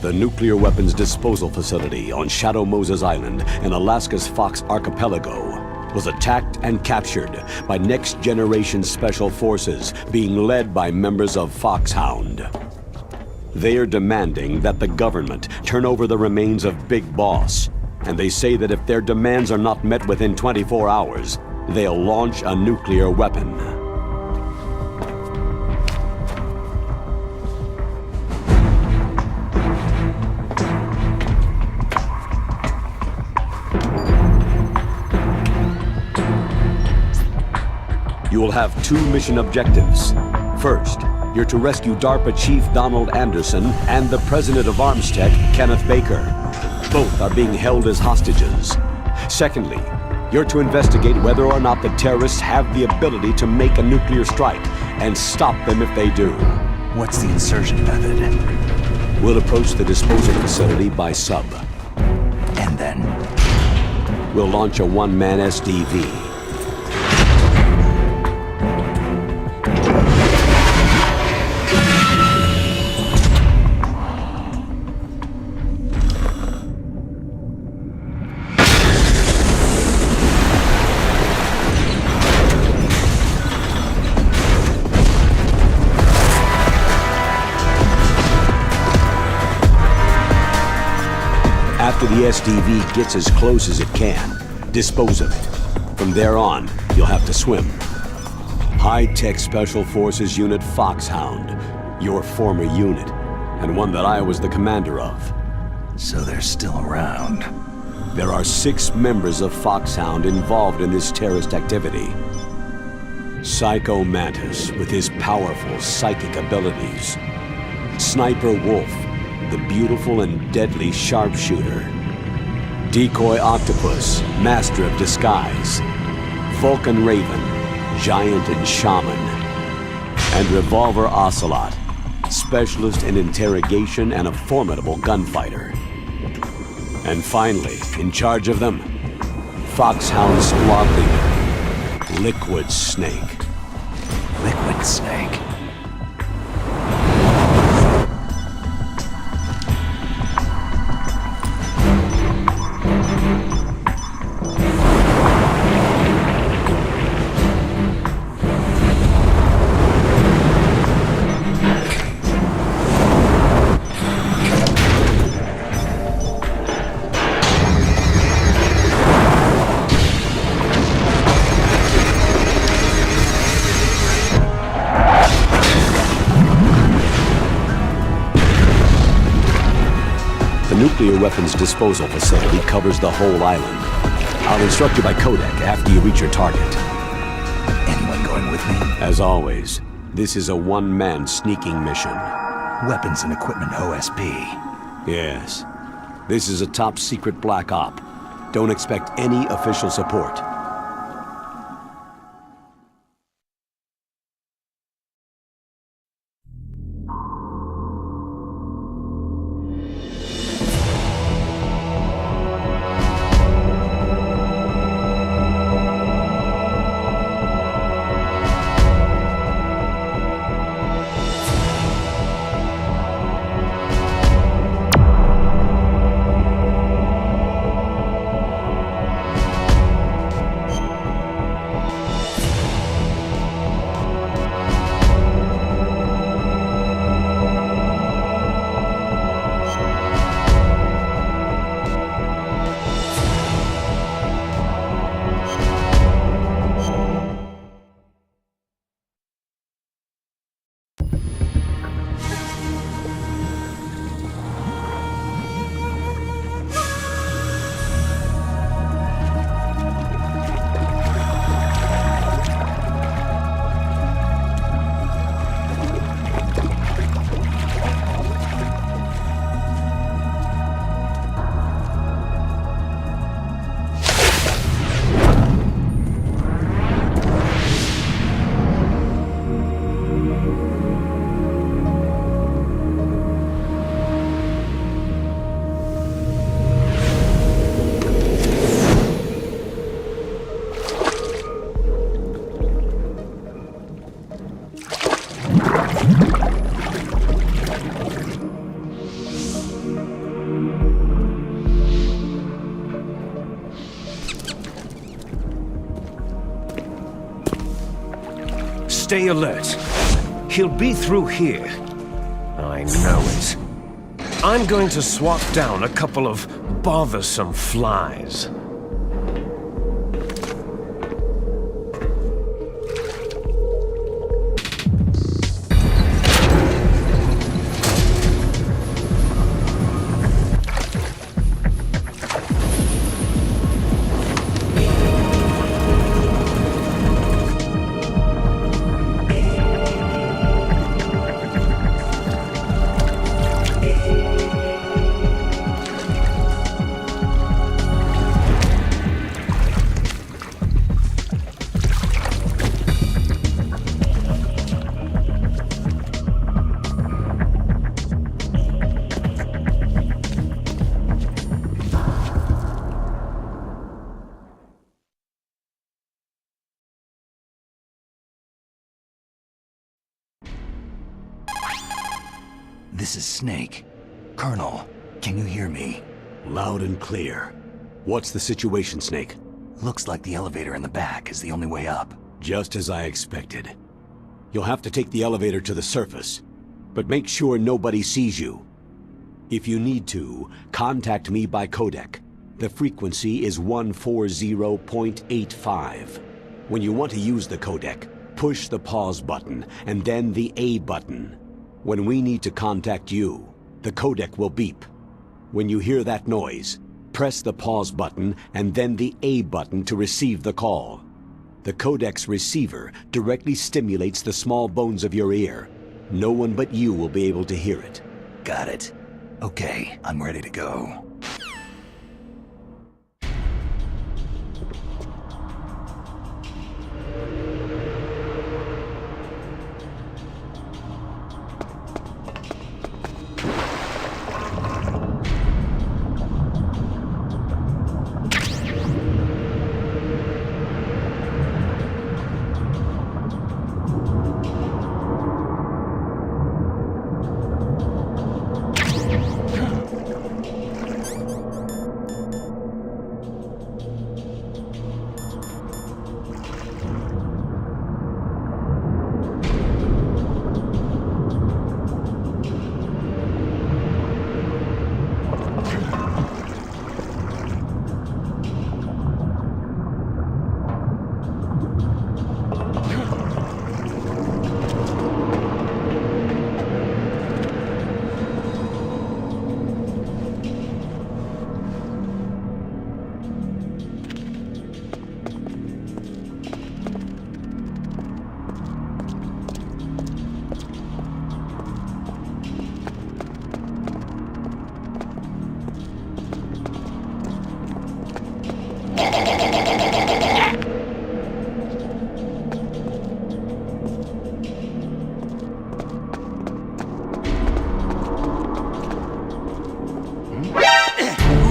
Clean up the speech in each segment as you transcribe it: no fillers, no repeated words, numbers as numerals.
The nuclear weapons disposal facility on Shadow Moses Island in Alaska's Fox Archipelago was attacked and captured by next-generation special forces being led by members of Foxhound. They are demanding that the government turn over the remains of Big Boss, and they say that if their demands are not met within 24 hours, they'll launch a nuclear weapon. You will have two mission objectives. First, you're to rescue DARPA Chief Donald Anderson and the President of Armstech, Kenneth Baker. Both are being held as hostages. Secondly, you're to investigate whether or not the terrorists have the ability to make a nuclear strike and stop them if they do. What's the insertion method? We'll approach the disposal facility by sub. And then? We'll launch a one-man SDV. After the SDV gets as close as it can, dispose of it. From there on, you'll have to swim. High-Tech Special Forces Unit Foxhound, your former unit, and one that I was the commander of. So they're still around. There are 6 members of Foxhound involved in this terrorist activity. Psycho Mantis, with his powerful psychic abilities. Sniper Wolf, the beautiful and deadly sharpshooter. Decoy Octopus, master of disguise. Vulcan Raven, giant and shaman. And Revolver Ocelot, specialist in interrogation and a formidable gunfighter. And finally, in charge of them, Foxhound squad leader, Liquid Snake. Liquid Snake? The nuclear weapons disposal facility covers the whole island. I'll instruct you by codec after you reach your target. Anyone going with me? As always, this is a one-man sneaking mission. Weapons and equipment OSP. Yes. This is a top-secret black op. Don't expect any official support. Stay alert. He'll be through here. I know it. I'm going to swat down a couple of bothersome flies. This is Snake. Colonel, can you hear me? Loud and clear. What's the situation, Snake? Looks like the elevator in the back is the only way up. Just as I expected. You'll have to take the elevator to the surface, but make sure nobody sees you. If you need to, contact me by codec. The frequency is 140.85. When you want to use the codec, push the pause button and then the A button. When we need to contact you, the codec will beep. When you hear that noise, press the pause button and then the A button to receive the call. The codec's receiver directly stimulates the small bones of your ear. No one but you will be able to hear it. Got it. Okay, I'm ready to go.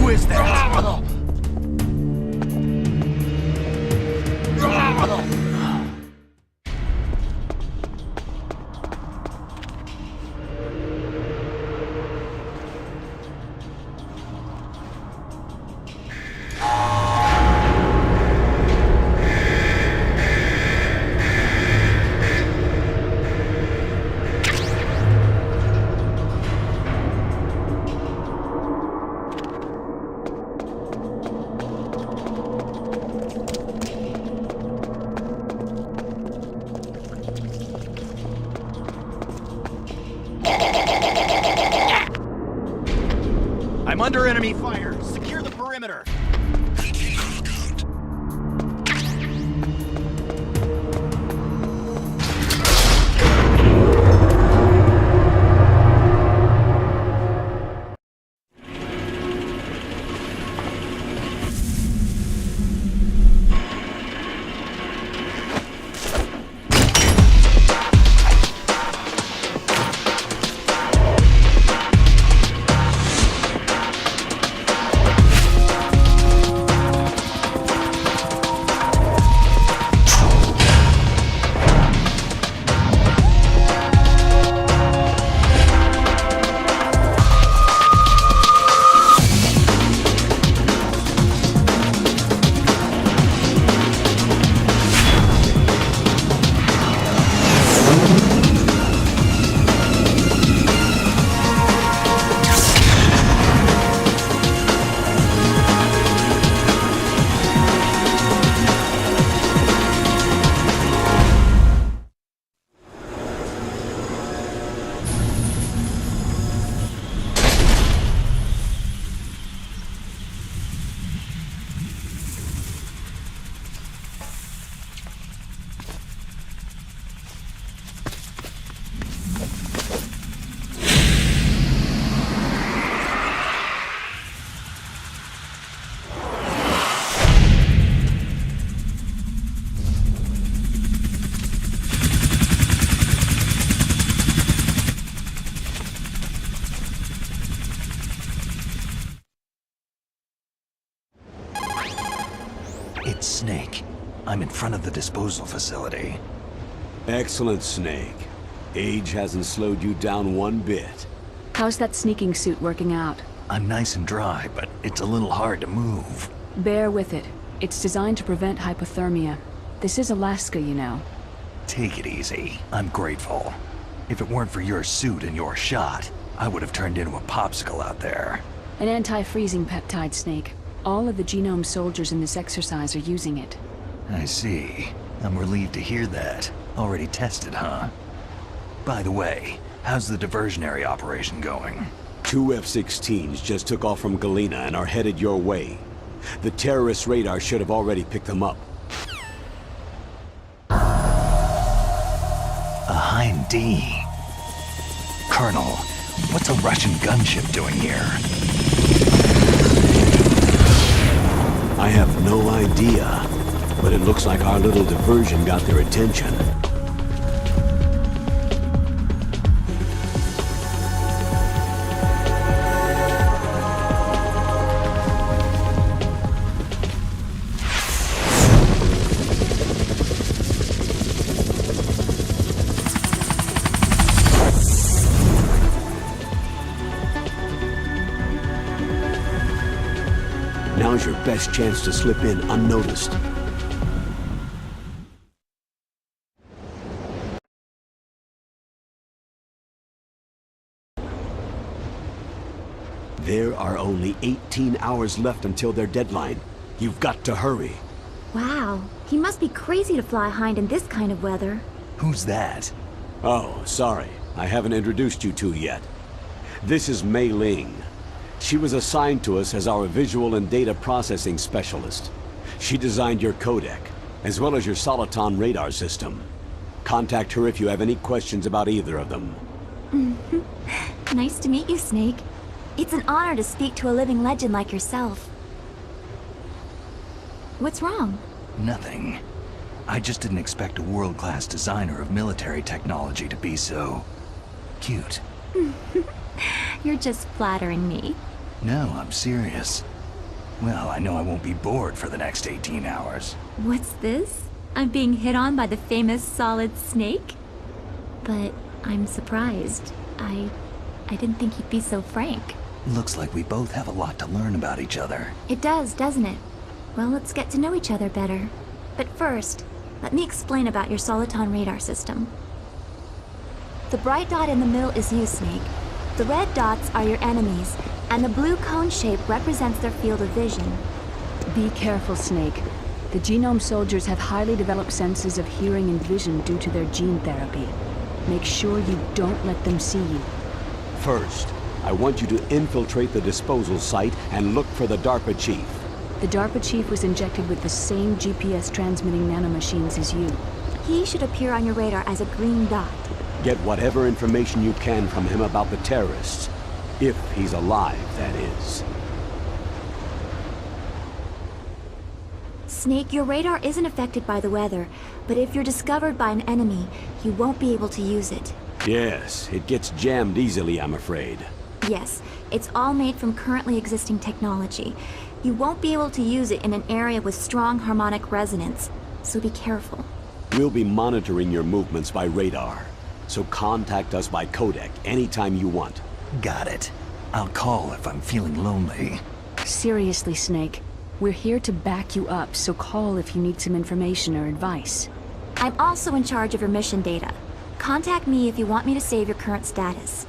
Who is that? I'm under enemy fire. Secure the perimeter. I'm in front of the disposal facility. Excellent, Snake. Age hasn't slowed you down one bit. How's that sneaking suit working out? I'm nice and dry, but it's a little hard to move. Bear with it. It's designed to prevent hypothermia. This is Alaska, you know. Take it easy. I'm grateful. If it weren't for your suit and your shot, I would have turned into a popsicle out there. An anti-freezing peptide, Snake. All of the genome soldiers in this exercise are using it. I see. I'm relieved to hear that. Already tested, huh? By the way, how's the diversionary operation going? 2 F-16s just took off from Galena and are headed your way. The terrorist radar should have already picked them up. A Hind D. Colonel, what's a Russian gunship doing here? I have no idea, but it looks like our little diversion got their attention. Now's your best chance to slip in unnoticed. There are only 18 hours left until their deadline. You've got to hurry. Wow, he must be crazy to fly Hind in this kind of weather. Who's that? Oh, sorry. I haven't introduced you to yet. This is Mei Ling. She was assigned to us as our visual and data processing specialist. She designed your codec, as well as your Soliton radar system. Contact her if you have any questions about either of them. Nice to meet you, Snake. It's an honor to speak to a living legend like yourself. What's wrong? Nothing. I just didn't expect a world-class designer of military technology to be so... cute. You're just flattering me. No, I'm serious. Well, I know I won't be bored for the next 18 hours. What's this? I'm being hit on by the famous Solid Snake? But I'm surprised. I didn't think you'd be so frank. Looks like we both have a lot to learn about each other. It does, doesn't it? Well, let's get to know each other better. But first, let me explain about your Soliton radar system. The bright dot in the middle is you, Snake. The red dots are your enemies, and the blue cone shape represents their field of vision. Be careful, Snake. The genome soldiers have highly developed senses of hearing and vision due to their gene therapy. Make sure you don't let them see you. First, I want you to infiltrate the disposal site and look for the DARPA chief. The DARPA chief was injected with the same GPS transmitting nanomachines as you. He should appear on your radar as a green dot. Get whatever information you can from him about the terrorists. If he's alive, that is. Snake, your radar isn't affected by the weather, but if you're discovered by an enemy, you won't be able to use it. Yes, it gets jammed easily, I'm afraid. Yes, it's all made from currently existing technology. You won't be able to use it in an area with strong harmonic resonance, so be careful. We'll be monitoring your movements by radar, so contact us by codec anytime you want. Got it. I'll call if I'm feeling lonely. Seriously, Snake. We're here to back you up, so call if you need some information or advice. I'm also in charge of your mission data. Contact me if you want me to save your current status.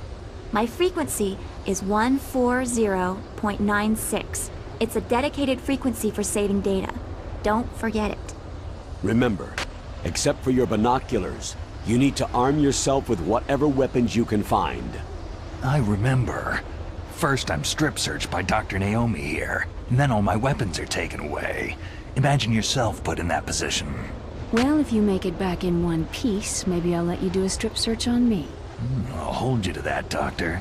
My frequency is 140.96. It's a dedicated frequency for saving data. Don't forget it. Remember, except for your binoculars, you need to arm yourself with whatever weapons you can find. I remember. First I'm strip searched by Dr. Naomi here, and then all my weapons are taken away. Imagine yourself put in that position. Well, if you make it back in one piece, maybe I'll let you do a strip search on me. I'll hold you to that, Doctor.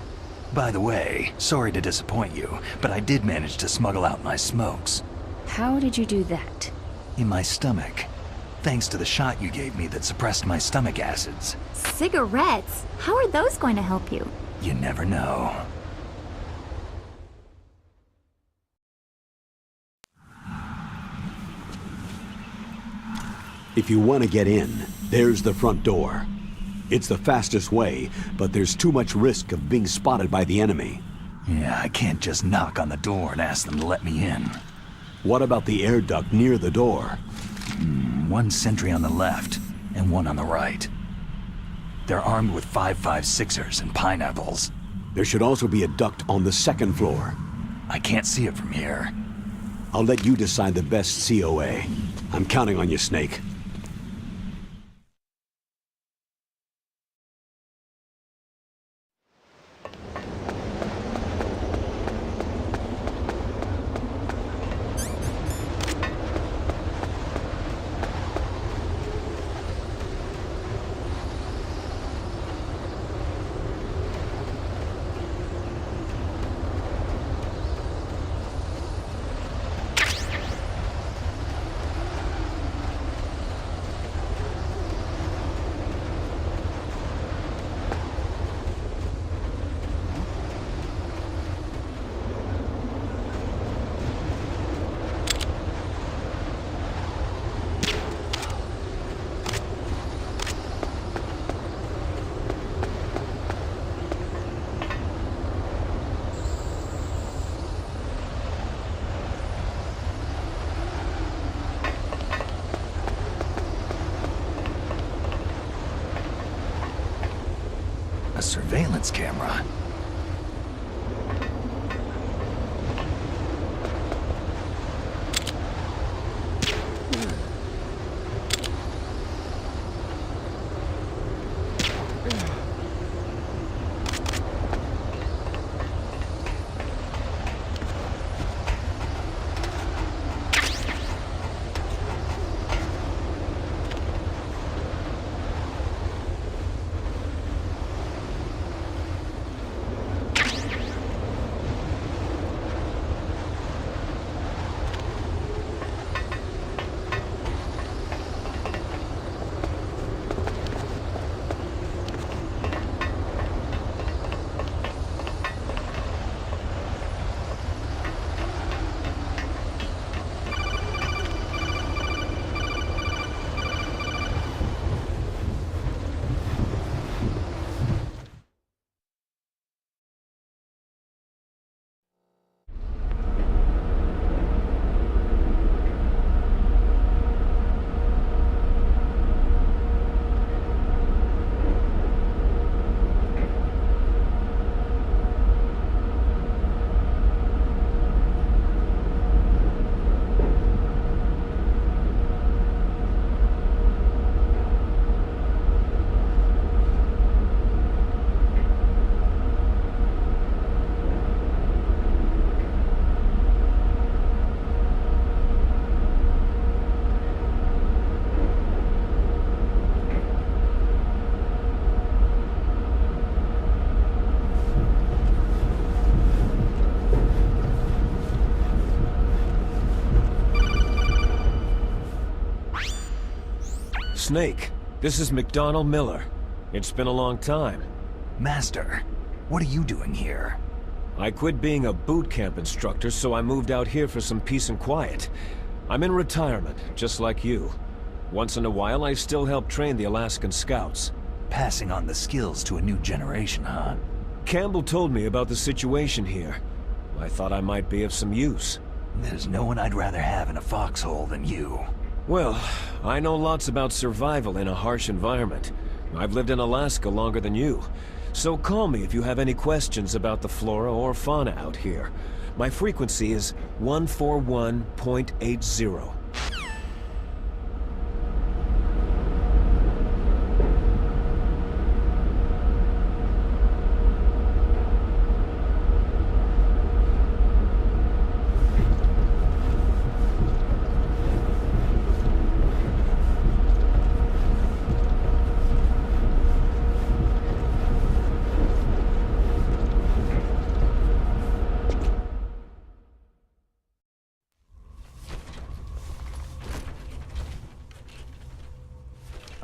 By the way, sorry to disappoint you, but I did manage to smuggle out my smokes. How did you do that? In my stomach. Thanks to the shot you gave me that suppressed my stomach acids. Cigarettes? How are those going to help you? You never know. If you want to get in, there's the front door. It's the fastest way, but there's too much risk of being spotted by the enemy. Yeah, I can't just knock on the door and ask them to let me in. What about the air duct near the door? One sentry on the left, and one on the right. They're armed with 5.56ers and pineapples. There should also be a duct on the second floor. I can't see it from here. I'll let you decide the best COA. I'm counting on you, Snake. A surveillance camera. Snake, this is McDonald Miller. It's been a long time. Master, what are you doing here? I quit being a boot camp instructor, so I moved out here for some peace and quiet. I'm in retirement, just like you. Once in a while, I still help train the Alaskan Scouts. Passing on the skills to a new generation, huh? Campbell told me about the situation here. I thought I might be of some use. There's no one I'd rather have in a foxhole than you. Well, I know lots about survival in a harsh environment. I've lived in Alaska longer than you. So call me if you have any questions about the flora or fauna out here. My frequency is 141.80.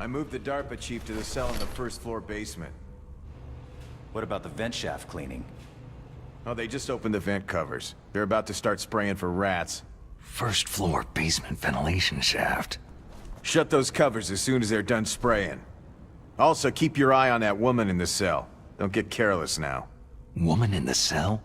I moved the DARPA chief to the cell in the first floor basement. What about the vent shaft cleaning? Oh, they just opened the vent covers. They're about to start spraying for rats. First floor basement ventilation shaft. Shut those covers as soon as they're done spraying. Also, keep your eye on that woman in the cell. Don't get careless now. Woman in the cell?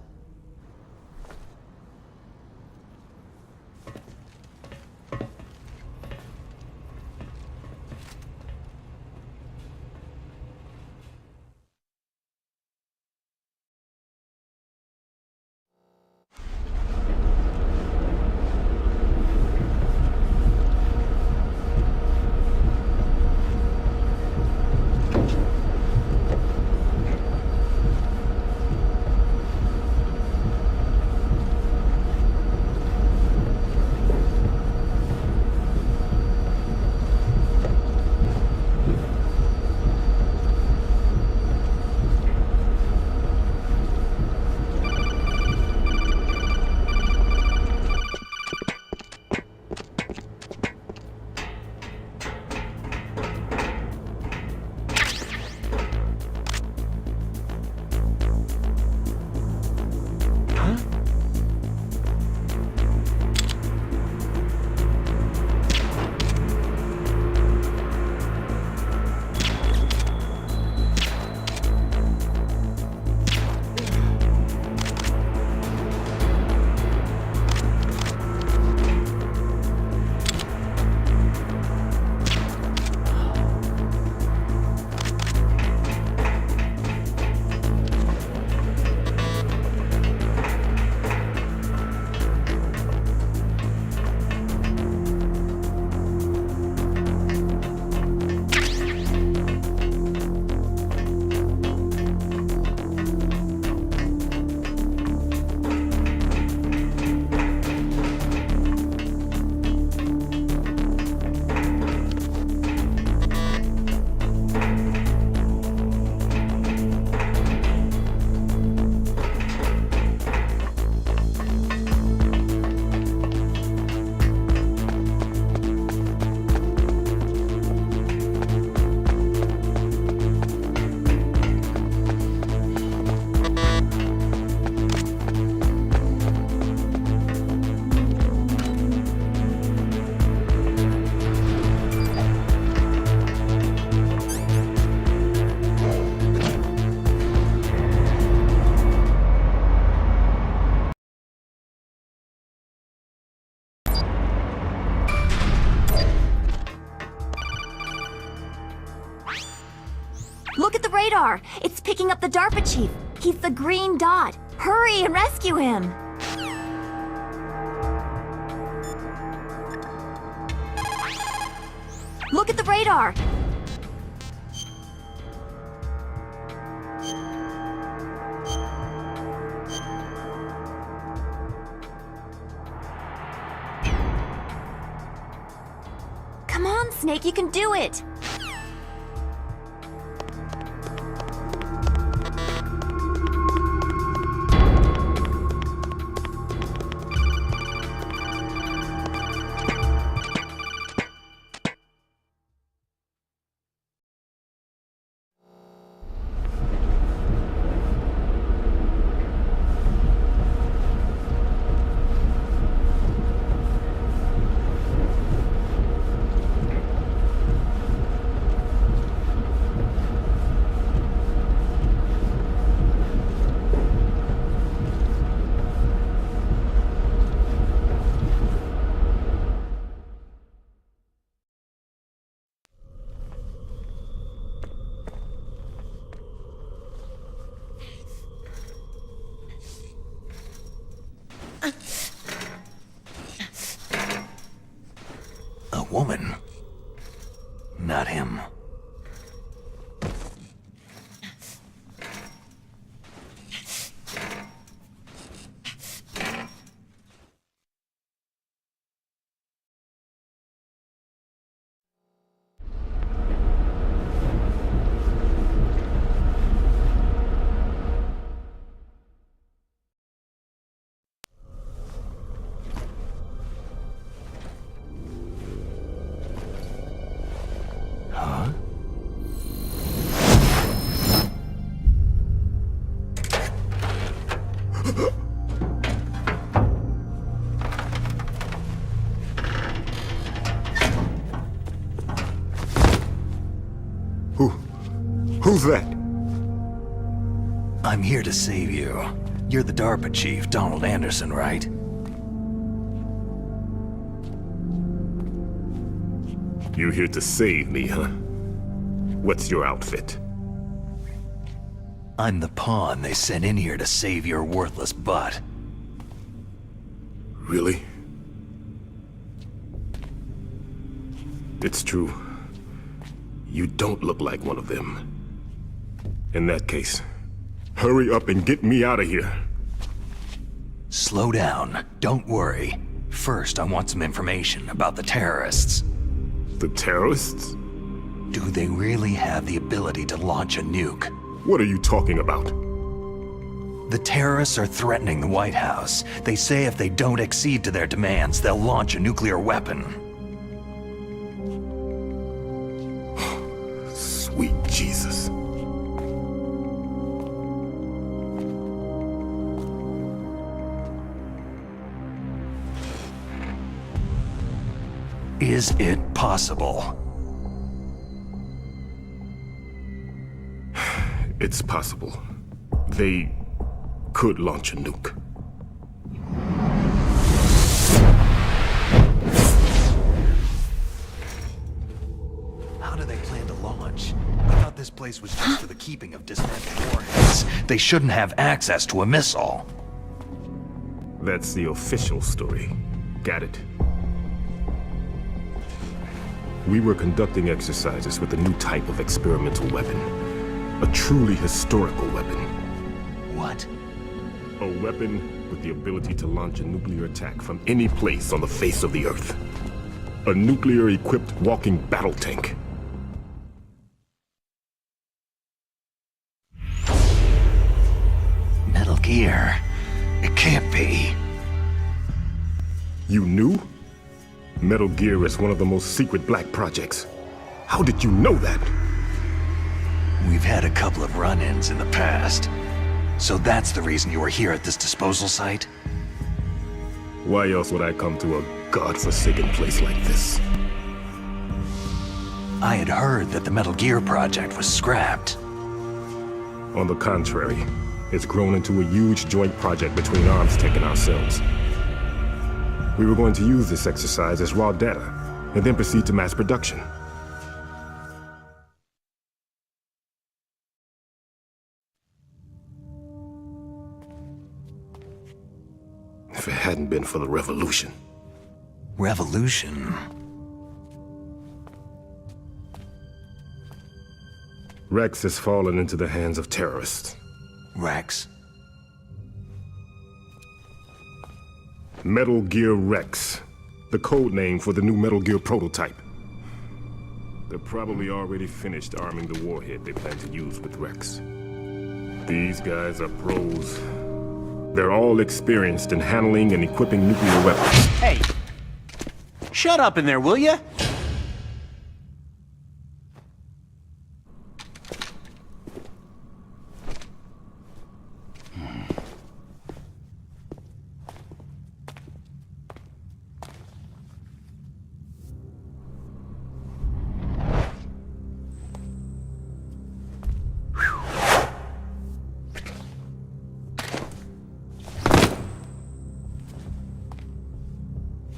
Look at the radar! It's picking up the DARPA chief! He's the green dot! Hurry and rescue him! Look at the radar! Come on, Snake, you can do it! A woman. Not him. Huh? Who's that? I'm here to save you. You're the DARPA chief, Donald Anderson, right? You here to save me, huh? What's your outfit? I'm the pawn they sent in here to save your worthless butt. Really? It's true. You don't look like one of them. In that case, hurry up and get me out of here. Slow down. Don't worry. First, I want some information about the terrorists. The terrorists? Do they really have the ability to launch a nuke? What are you talking about? The terrorists are threatening the White House. They say if they don't accede to their demands, they'll launch a nuclear weapon. Sweet Jesus. Is it possible? It's possible. They could launch a nuke. How do they plan to launch? I thought this place was just for the keeping of dismantled warheads. They shouldn't have access to a missile. That's the official story. Got it. We were conducting exercises with a new type of experimental weapon. A truly historical weapon. What? A weapon with the ability to launch a nuclear attack from any place on the face of the Earth. A nuclear-equipped walking battle tank. Metal Gear. It can't be. You knew? Metal Gear is one of the most secret black projects. How did you know that? We've had a couple of run-ins in the past. So that's the reason you were here at this disposal site? Why else would I come to a godforsaken place like this? I had heard that the Metal Gear project was scrapped. On the contrary, it's grown into a huge joint project between ArmsTech and ourselves. We were going to use this exercise as raw data, and then proceed to mass production. If it hadn't been for the revolution. Revolution? Rex has fallen into the hands of terrorists. Rex? Metal Gear Rex, the code name for the new Metal Gear prototype. They're probably already finished arming the warhead they plan to use with Rex. These guys are pros. They're all experienced in handling and equipping nuclear weapons. Hey! Shut up in there, will ya?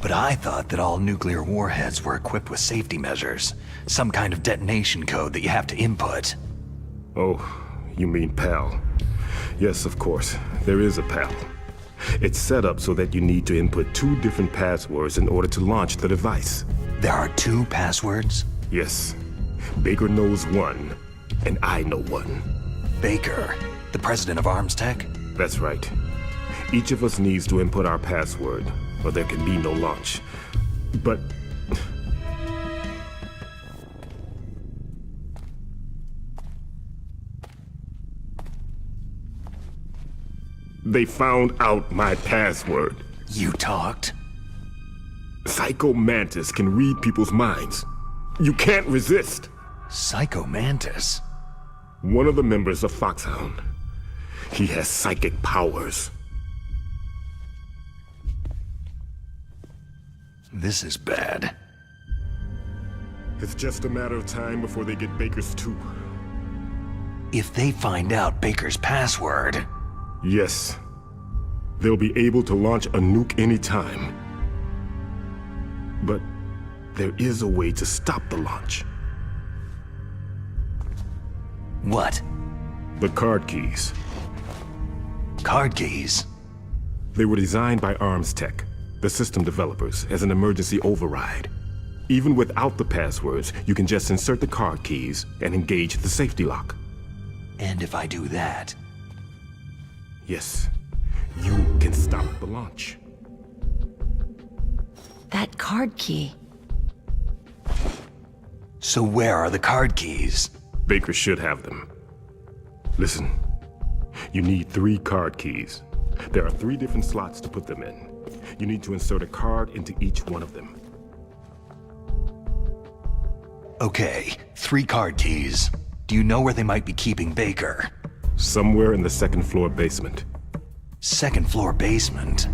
But I thought that all nuclear warheads were equipped with safety measures. Some kind of detonation code that you have to input. Oh, you mean PAL. Yes, of course. There is a PAL. It's set up so that you need to input 2 different passwords in order to launch the device. There are 2 passwords? Yes. Baker knows one, and I know one. Baker, the president of ArmsTech? That's right. Each of us needs to input our password, or there can be no launch. But... they found out my password. You talked? Psycho Mantis can read people's minds. You can't resist. Psycho Mantis? One of the members of Foxhound. He has psychic powers. This is bad. It's just a matter of time before they get Baker's too. If they find out Baker's password... Yes. They'll be able to launch a nuke anytime. But there is a way to stop the launch. What? The card keys. Card keys? They were designed by Arms Tech, the system developers, as an emergency override. Even without the passwords, you can just insert the card keys and engage the safety lock. And if I do that? Yes, you can stop the launch. That card key. So where are the card keys? Baker should have them. Listen, you need 3 card keys. There are 3 different slots to put them in. You need to insert a card into each one of them. Okay, 3 card keys. Do you know where they might be keeping Baker? Somewhere in the 2nd floor basement. 2nd floor basement?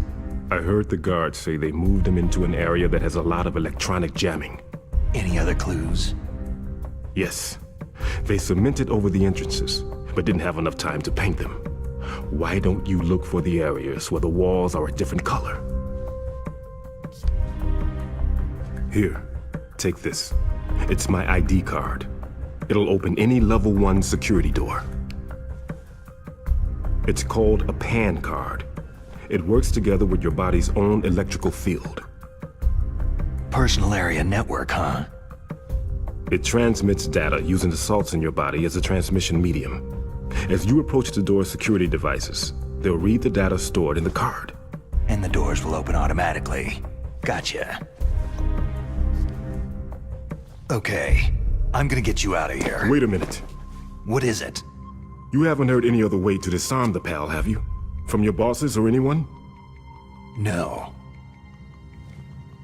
I heard the guards say they moved him into an area that has a lot of electronic jamming. Any other clues? Yes. They cemented over the entrances, but didn't have enough time to paint them. Why don't you look for the areas where the walls are a different color? Here, take this. It's my ID card. It'll open any level 1 security door. It's called a PAN card. It works together with your body's own electrical field. Personal area network, huh? It transmits data using the salts in your body as a transmission medium. As you approach the door's security devices, they'll read the data stored in the card. And the doors will open automatically. Gotcha. Okay, I'm gonna get you out of here. Wait a minute. What is it? You haven't heard any other way to disarm the PAL, have you? From your bosses or anyone? No.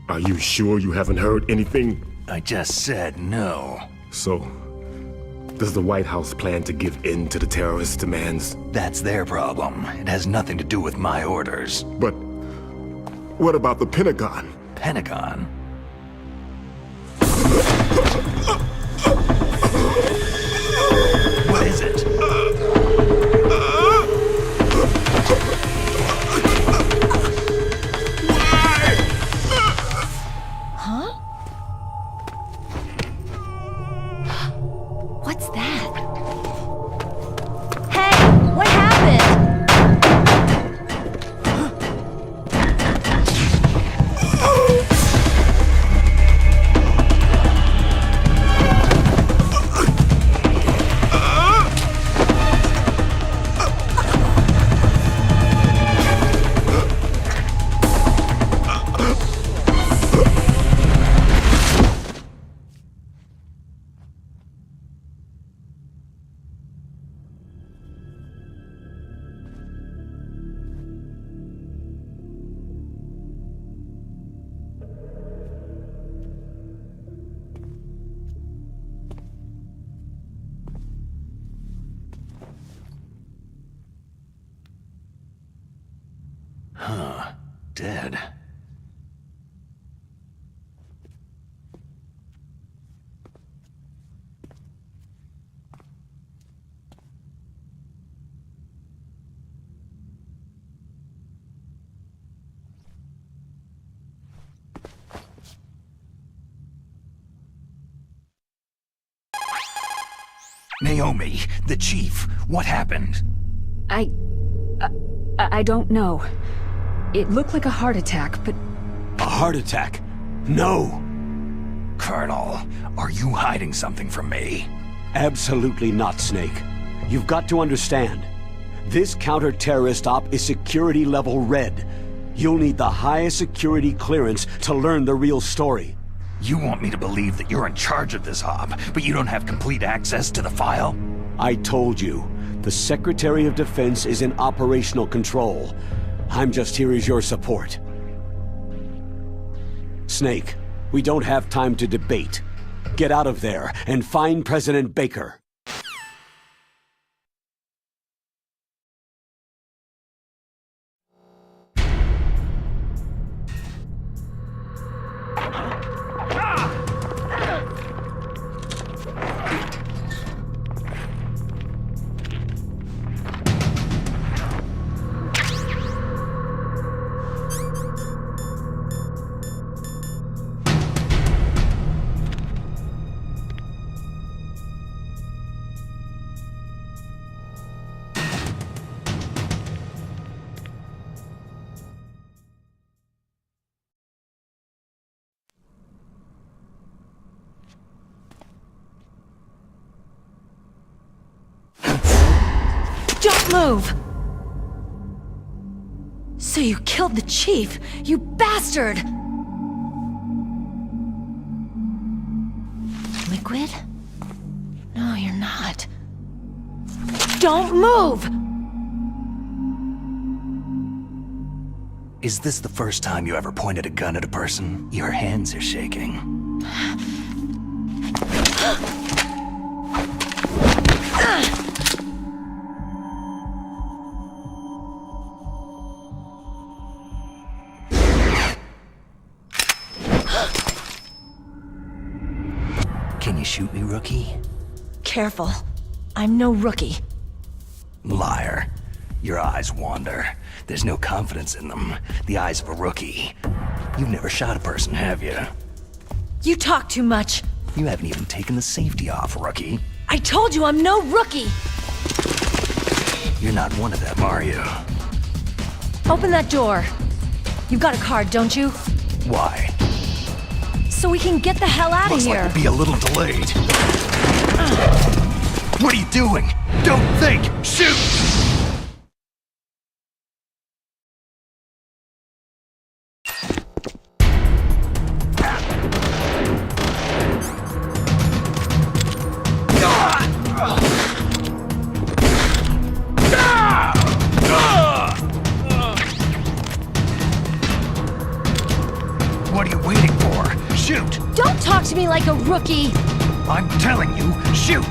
Are you sure you haven't heard anything? I just said no. So, does the White House plan to give in to the terrorists' demands? That's their problem. It has nothing to do with my orders. But what about the Pentagon? Pentagon? What is it? Huh? What's that? Hey, what happened? Huh. Dead. Naomi, the chief, what happened? I don't know. It looked like a heart attack, but... A heart attack? No! Colonel, are you hiding something from me? Absolutely not, Snake. You've got to understand. This counter-terrorist op is security level red. You'll need the highest security clearance to learn the real story. You want me to believe that you're in charge of this op, but you don't have complete access to the file? I told you, the Secretary of Defense is in operational control. I'm just here as your support. Snake, we don't have time to debate. Get out of there and find President Baker. Don't move! So you killed the chief, you bastard! Liquid? No, you're not. Don't move! Is this the first time you ever pointed a gun at a person? Your hands are shaking. Can you shoot me, rookie? Careful. I'm no rookie. Liar. Your eyes wander. There's no confidence in them. The eyes of a rookie. You've never shot a person, have you? You talk too much. You haven't even taken the safety off, rookie. I told you I'm no rookie! You're not one of them, are you? Open that door. You've got a card, don't you? Why? So we can get the hell out of Looks here. like we'll be a little delayed. What are you doing? Don't think! Shoot! What are you waiting for? Shoot! Don't talk to me like a rookie! I'm telling you, shoot!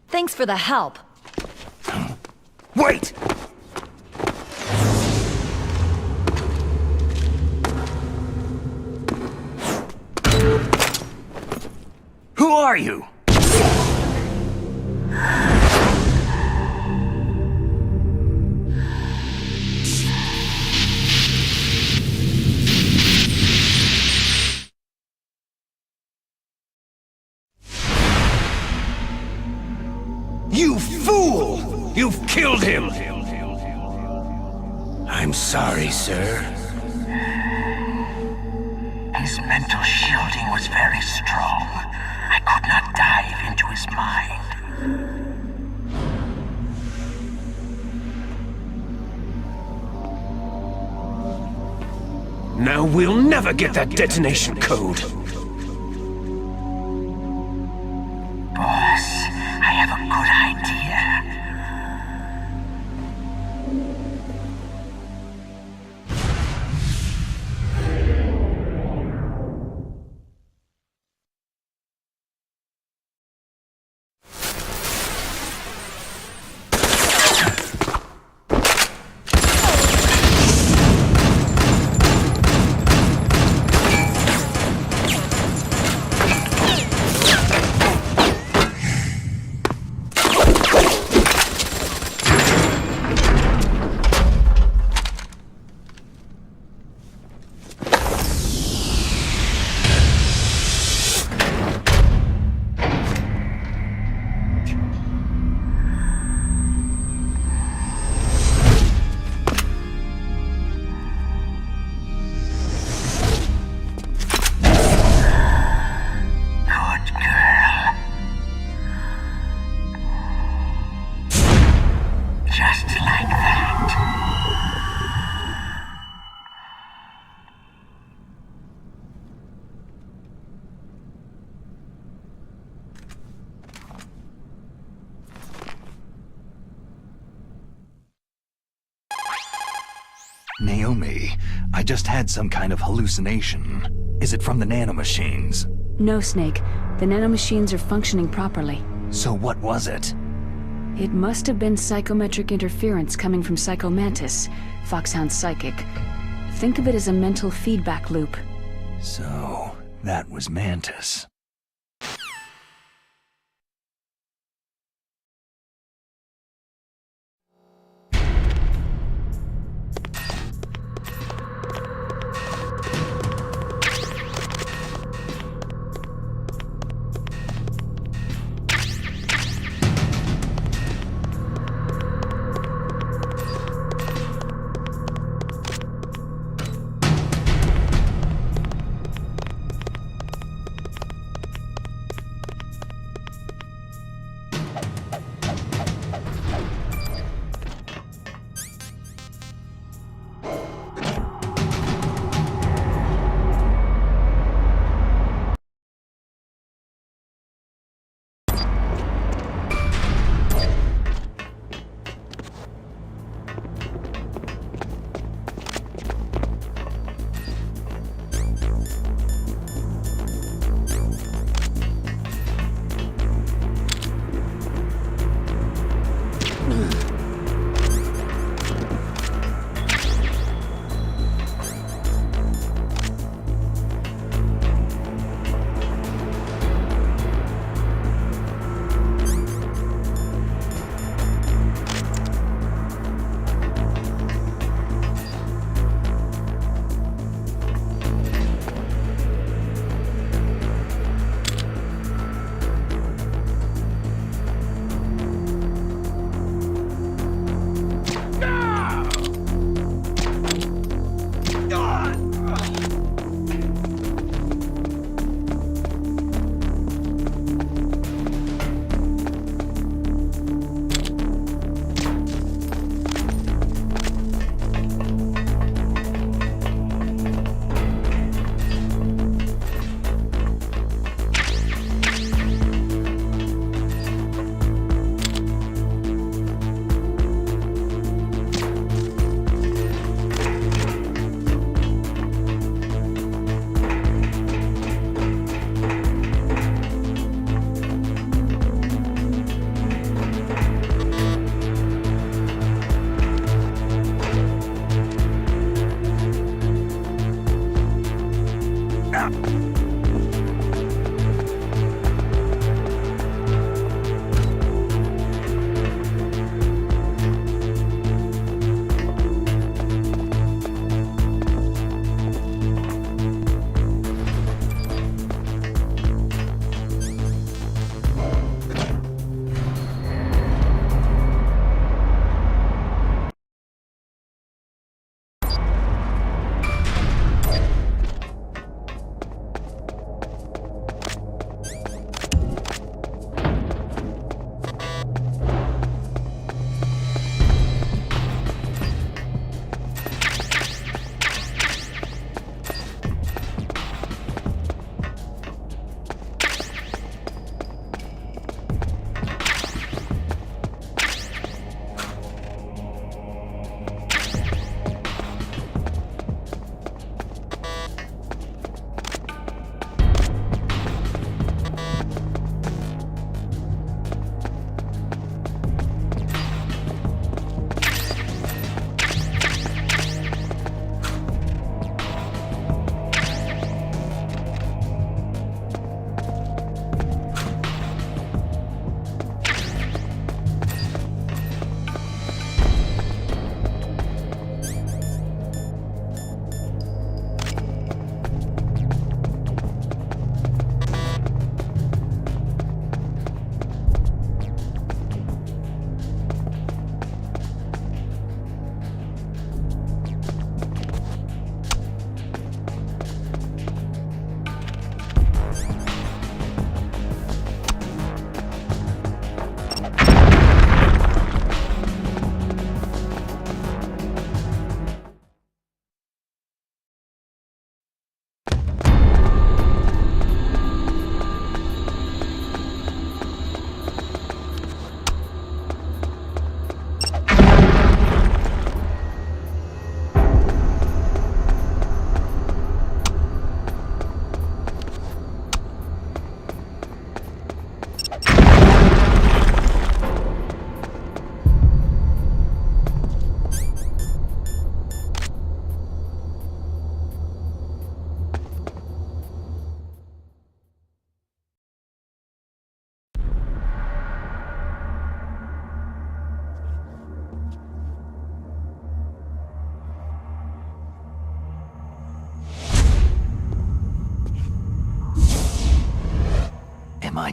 Thanks for the help. Wait! Who are you? You fool! You've killed him! I'm sorry, sir. His mental shielding was very strong. I could not dive into his mind. Now we'll never get that detonation code. Boss, I have a good idea. Just like that. Naomi, I just had some kind of hallucination. Is it from the nanomachines? No, Snake. The nanomachines are functioning properly. So what was it? It must have been psychometric interference coming from Psycho Mantis, Foxhound's psychic. Think of it as a mental feedback loop. So, that was Mantis.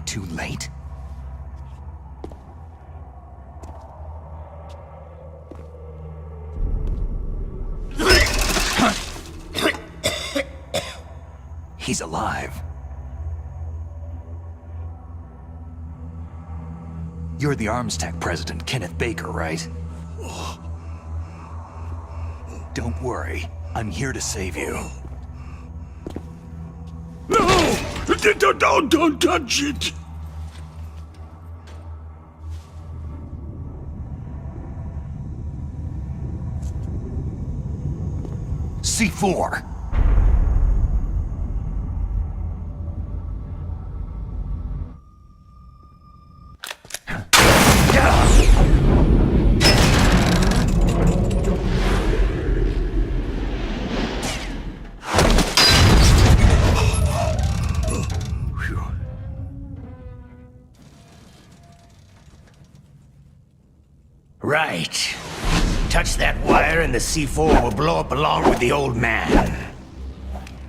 too late? He's alive. You're the Arms Tech president, Kenneth Baker, right? Don't worry. I'm here to save you. No! Don't touch it! C4! Right. Touch that wire and the C4 will blow up along with the old man.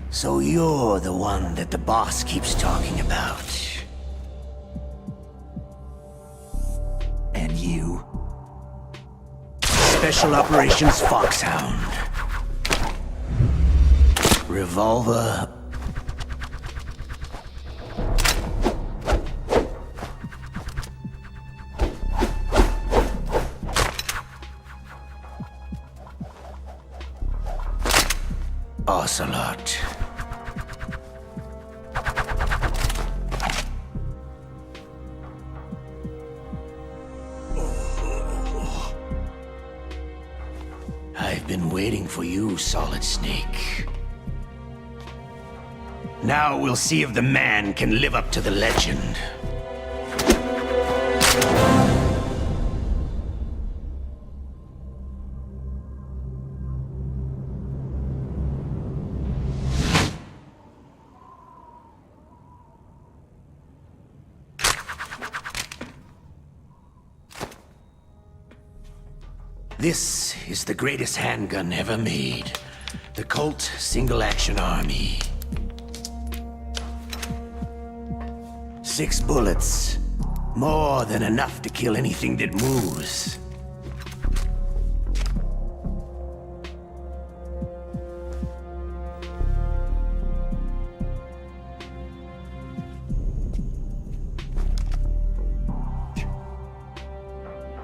So you're the one that the boss keeps talking about. And you? Special Operations Foxhound. Revolver. Ocelot. I've been waiting for you, Solid Snake. Now we'll see if the man can live up to the legend. This is the greatest handgun ever made. The Colt Single Action Army. 6 bullets. More than enough to kill anything that moves.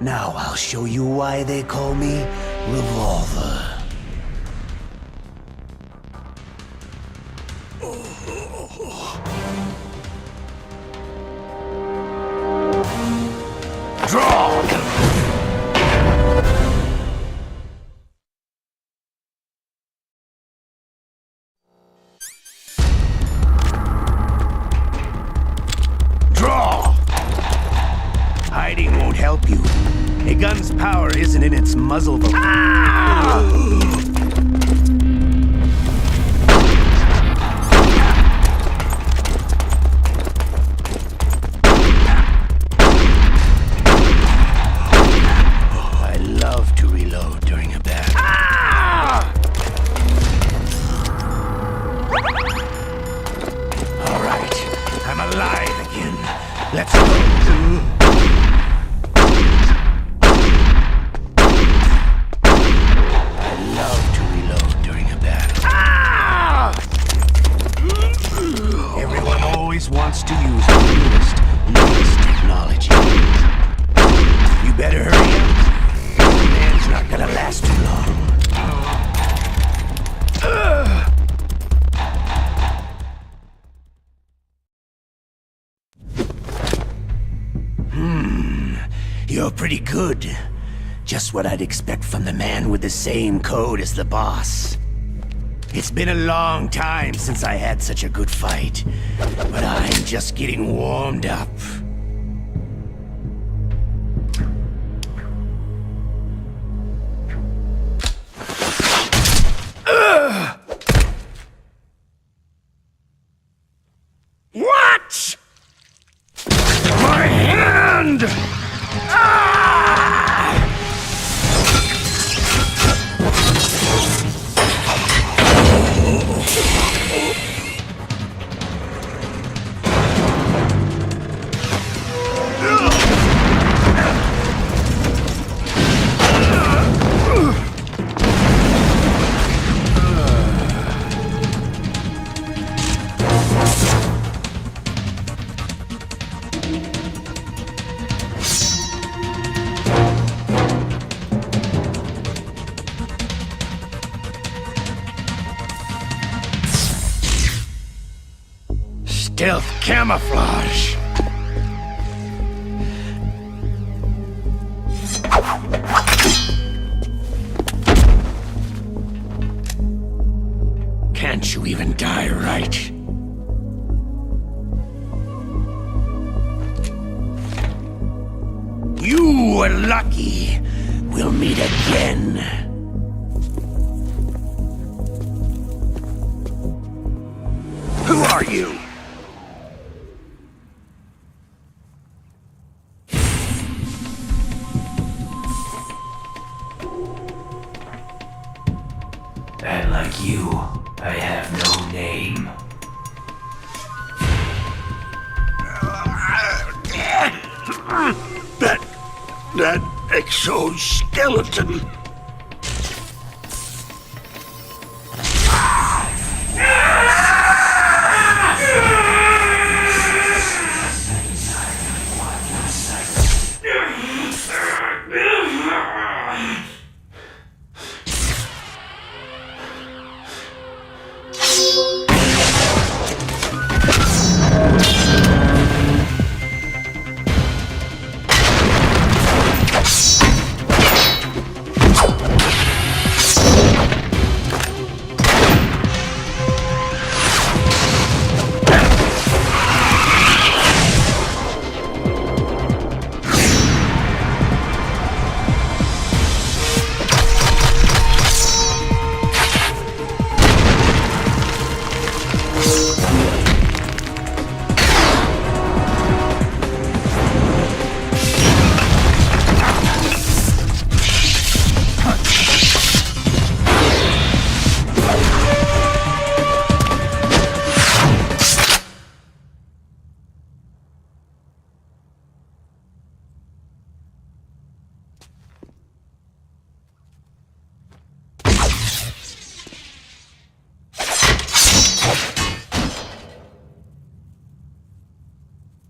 Now I'll show you why they call me Revolver. Draw! Draw! Hiding won't help you. A gun's power isn't in its muzzle, but... I love to reload during a battle. All right, I'm alive again. Let's go. Wants to use the newest technology. You better hurry up. The man's not gonna last too long. You're pretty good. Just what I'd expect from the man with the same code as the boss. It's been a long time since I had such a good fight, but I'm just getting warmed up. What? My hand! Stealth camouflage. Can't you even die right? You were lucky. We'll meet again. Who are you? And like you, I have no name. That exoskeleton.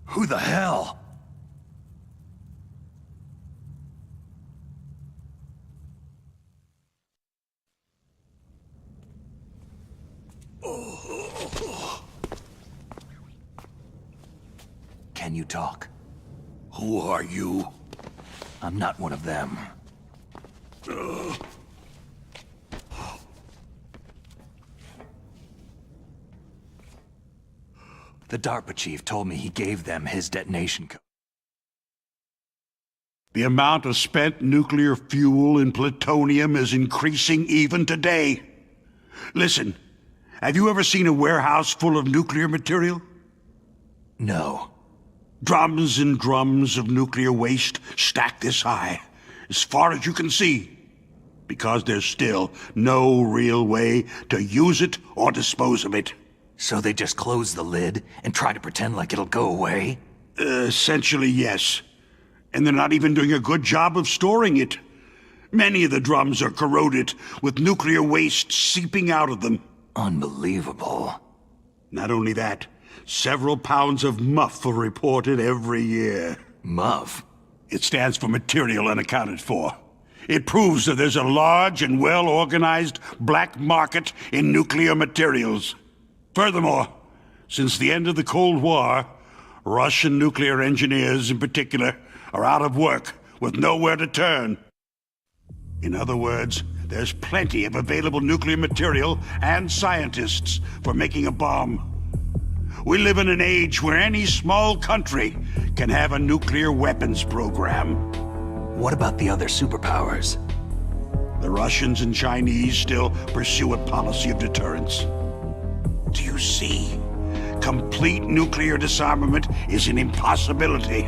Who the hell? Can you talk? Who are you? I'm not one of them. The DARPA chief told me he gave them his detonation code. The amount of spent nuclear fuel and plutonium is increasing even today. Listen, have you ever seen a warehouse full of nuclear material? No. Drums and drums of nuclear waste stacked this high, as far as you can see, because there's still no real way to use it or dispose of it. So they just close the lid and try to pretend like it'll go away? Essentially, yes. And they're not even doing a good job of storing it. Many of the drums are corroded, with nuclear waste seeping out of them. Unbelievable. Not only that, several pounds of MUF are reported every year. MUF? It stands for Material Unaccounted For. It proves that there's a large and well-organized black market in nuclear materials. Furthermore, since the end of the Cold War, Russian nuclear engineers in particular are out of work with nowhere to turn. In other words, there's plenty of available nuclear material and scientists for making a bomb. We live in an age where any small country can have a nuclear weapons program. What about the other superpowers? The Russians and Chinese still pursue a policy of deterrence. Do you see? Complete nuclear disarmament is an impossibility.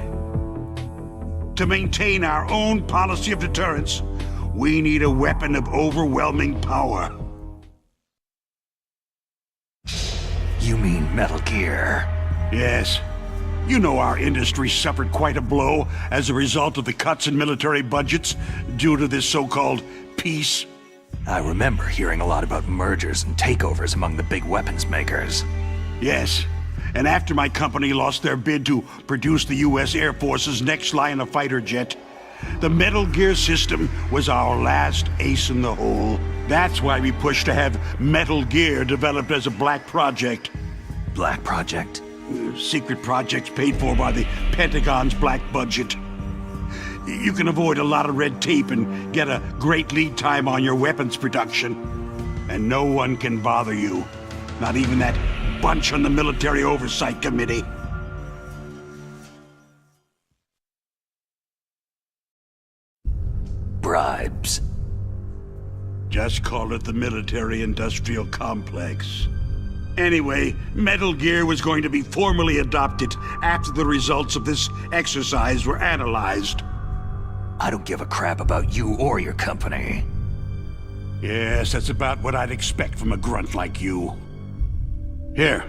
To maintain our own policy of deterrence, we need a weapon of overwhelming power. You mean Metal Gear? Yes. You know our industry suffered quite a blow as a result of the cuts in military budgets due to this so-called peace. I remember hearing a lot about mergers and takeovers among the big weapons makers. Yes. And after my company lost their bid to produce the U.S. Air Force's next line of fighter jet, the Metal Gear system was our last ace in the hole. That's why we pushed to have Metal Gear developed as a black project. Black project? Secret projects paid for by the Pentagon's black budget. You can avoid a lot of red tape and get a great lead time on your weapons production. And no one can bother you. Not even that bunch on the Military Oversight Committee. Bribes. Just call it the military-industrial complex. Anyway, Metal Gear was going to be formally adopted after the results of this exercise were analyzed. I don't give a crap about you or your company. Yes, that's about what I'd expect from a grunt like you. Here.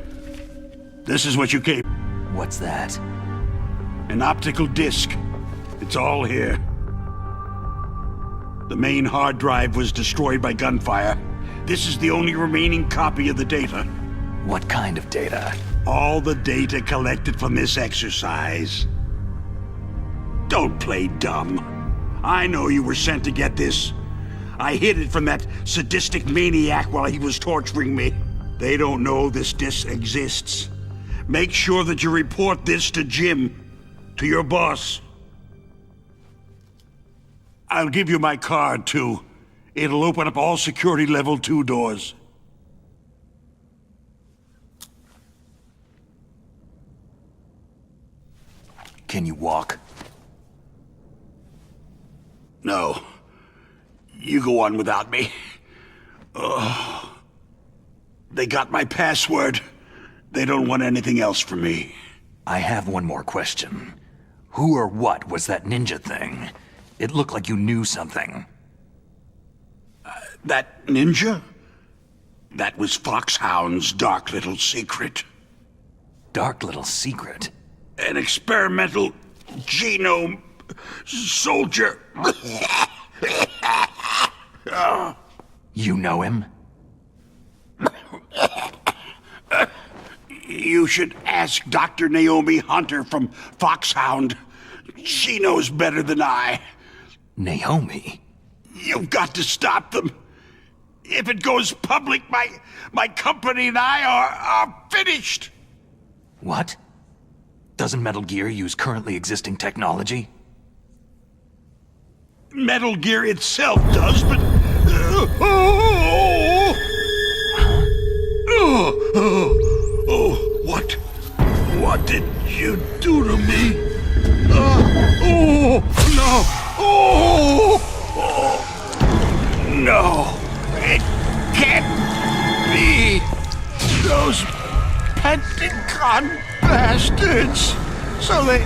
This is what you gave. What's that? An optical disc. It's all here. The main hard drive was destroyed by gunfire. This is the only remaining copy of the data. What kind of data? All the data collected from this exercise. Don't play dumb. I know you were sent to get this. I hid it from that sadistic maniac while he was torturing me. They don't know this disc exists. Make sure that you report this to Jim, to your boss. I'll give you my card, too. It'll open up all security level 2 doors. Can you walk? No. You go on without me. They got my password. They don't want anything else from me. I have one more question. Who or what was that ninja thing? It looked like you knew something. That ninja? That was Foxhound's dark little secret. Dark little secret? An experimental genome soldier. You know him? You should ask Dr. Naomi Hunter from Foxhound. She knows better than I. Naomi? You've got to stop them. If it goes public, my company and I are finished. What? Doesn't Metal Gear use currently existing technology? Metal Gear itself does, but... What did you do to me? No! It can't be! Those Pentagon bastards! So they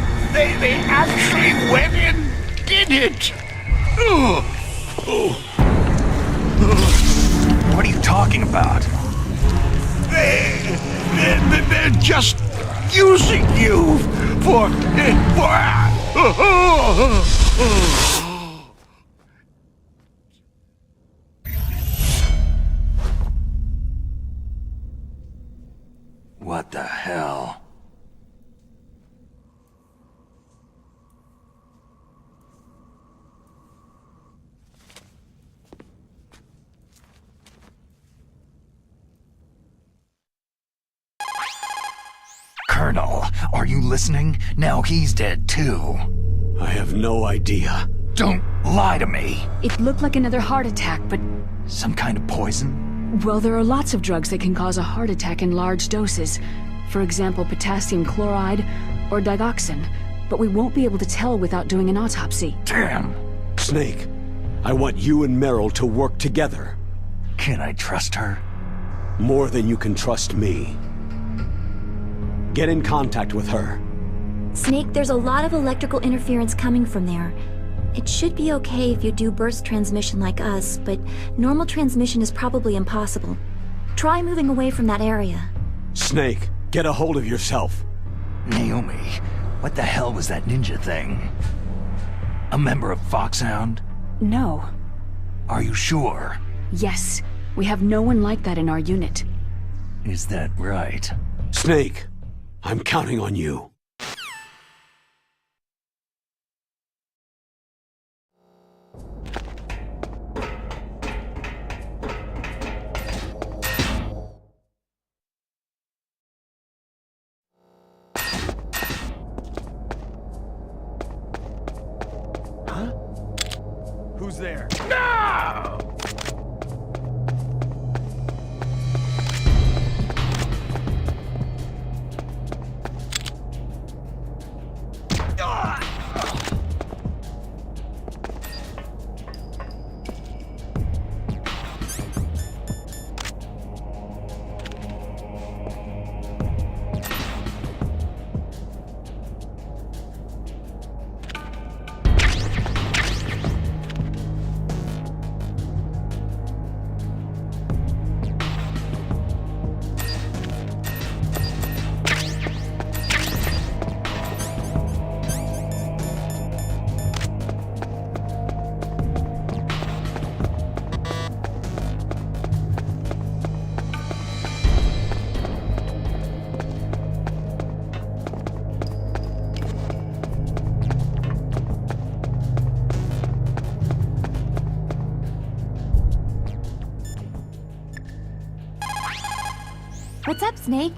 actually went and did it! What are you talking about? They're just using you for... What the hell? Colonel, are you listening? Now he's dead too. I have no idea. Don't lie to me. It looked like another heart attack, but... Some kind of poison? Well, there are lots of drugs that can cause a heart attack in large doses. For example, potassium chloride or digoxin. But we won't be able to tell without doing an autopsy. Damn. Snake, I want you and Meryl to work together. Can I trust her? More than you can trust me. Get in contact with her. Snake, there's a lot of electrical interference coming from there. It should be okay if you do burst transmission like us, but normal transmission is probably impossible. Try moving away from that area. Snake, get a hold of yourself. Naomi, what the hell was that ninja thing? A member of Foxhound? No. Are you sure? Yes. We have no one like that in our unit. Is that right? Snake, I'm counting on you. Who's there? No! What's up, Snake?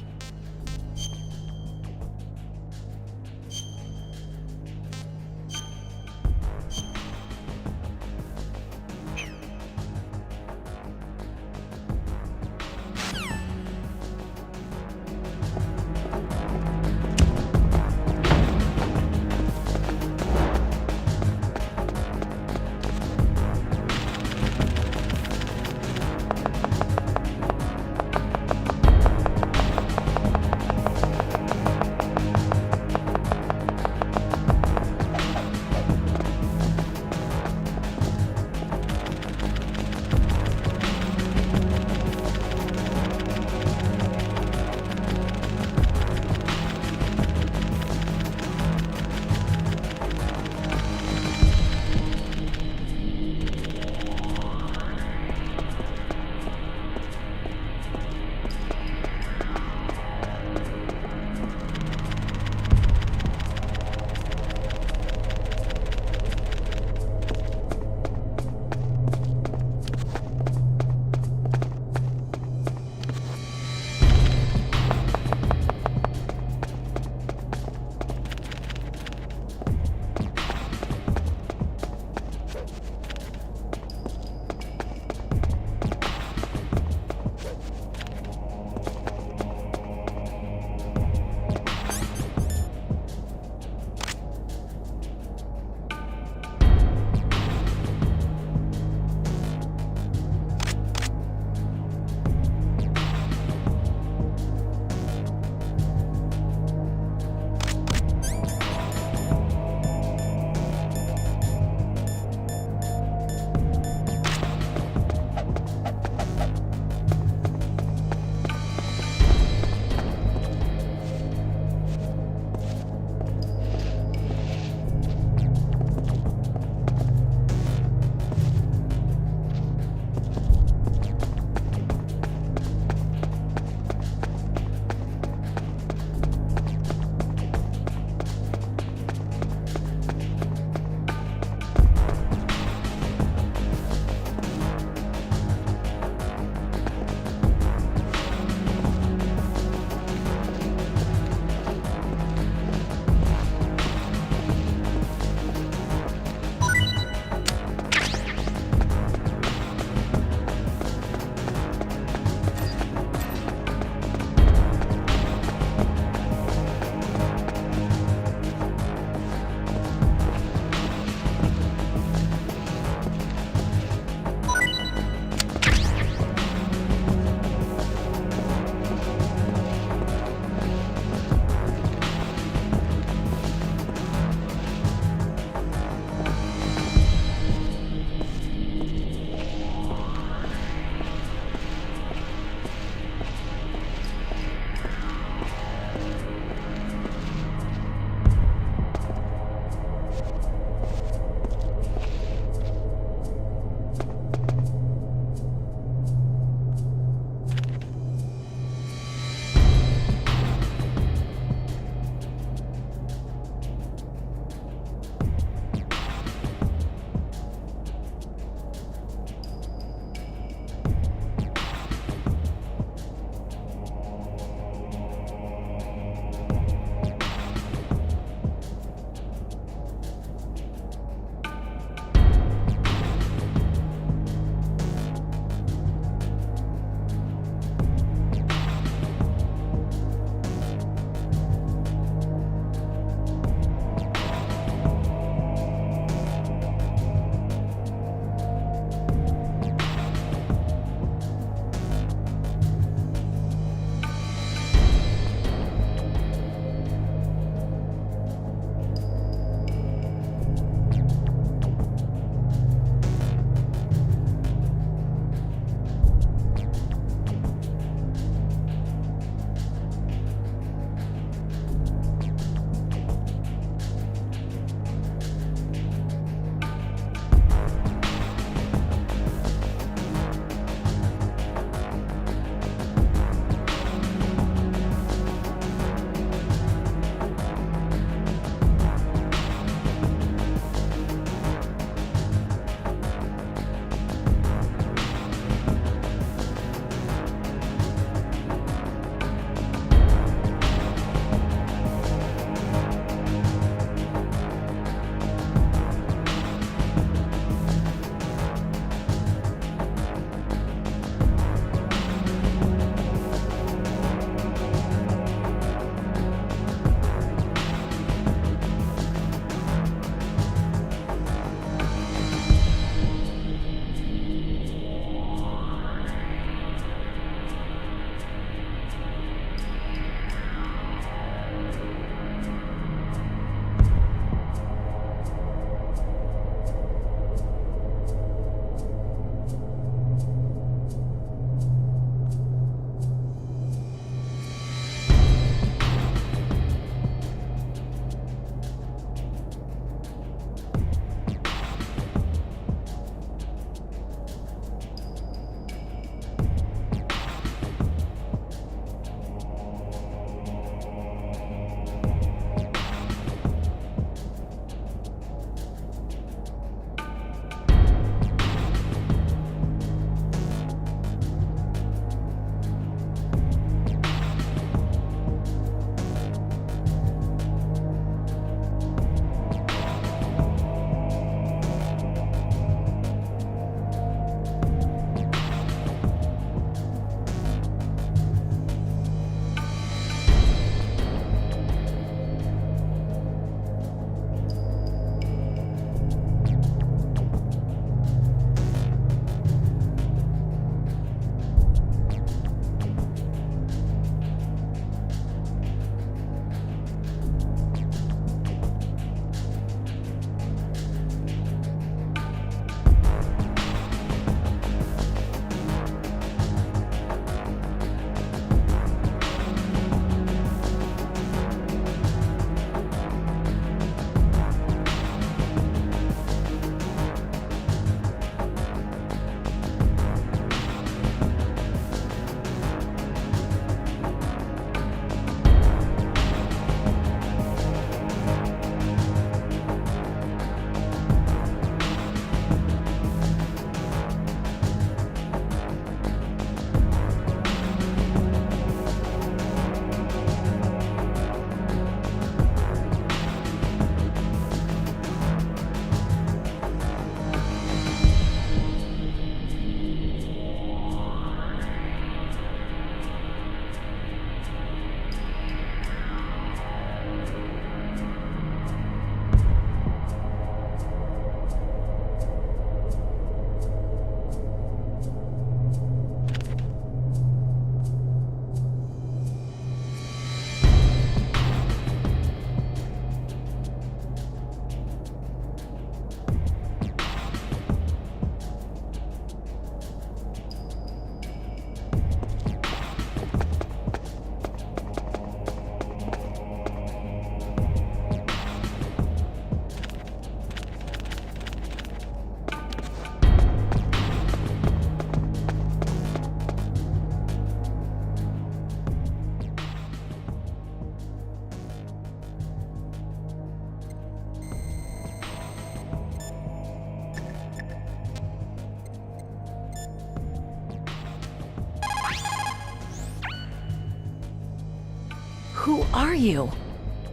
Who are you?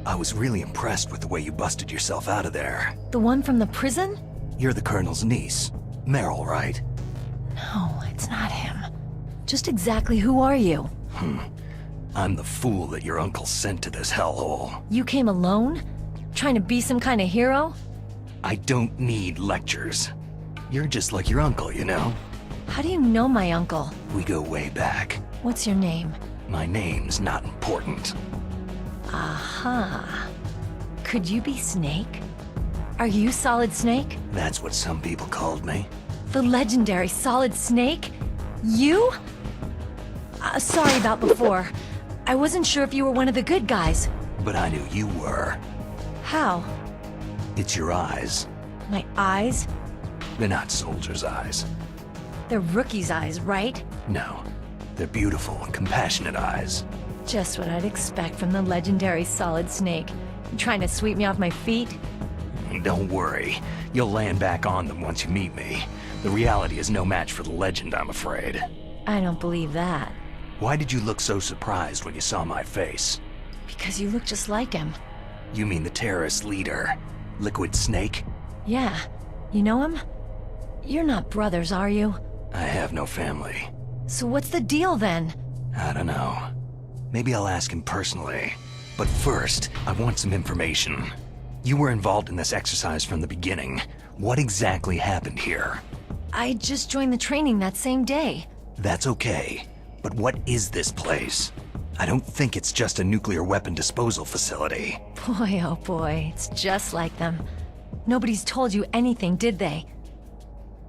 I was really impressed with the way you busted yourself out of there. The one from the prison? You're the Colonel's niece. Meryl, right? No, it's not him. Just exactly who are you? I'm the fool that your uncle sent to this hellhole. You came alone? Trying to be some kind of hero? I don't need lectures. You're just like your uncle, you know? How do you know my uncle? We go way back. What's your name? My name's not important. Aha. Could you be Snake? Are you Solid Snake? That's what some people called me. The legendary Solid Snake? You? Sorry about before. I wasn't sure if you were one of the good guys. But I knew you were. How? It's your eyes. My eyes? They're not soldiers' eyes. They're rookie's eyes, right? No. They're beautiful and compassionate eyes. Just what I'd expect from the legendary Solid Snake. You trying to sweep me off my feet? Don't worry. You'll land back on them once you meet me. The reality is no match for the legend, I'm afraid. I don't believe that. Why did you look so surprised when you saw my face? Because you look just like him. You mean the terrorist leader, Liquid Snake? Yeah. You know him? You're not brothers, are you? I have no family. So what's the deal then? I don't know. Maybe I'll ask him personally. But first, I want some information. You were involved in this exercise from the beginning. What exactly happened here? I just joined the training that same day. That's okay. But what is this place? I don't think it's just a nuclear weapon disposal facility. Boy, oh boy, it's just like them. Nobody's told you anything, did they?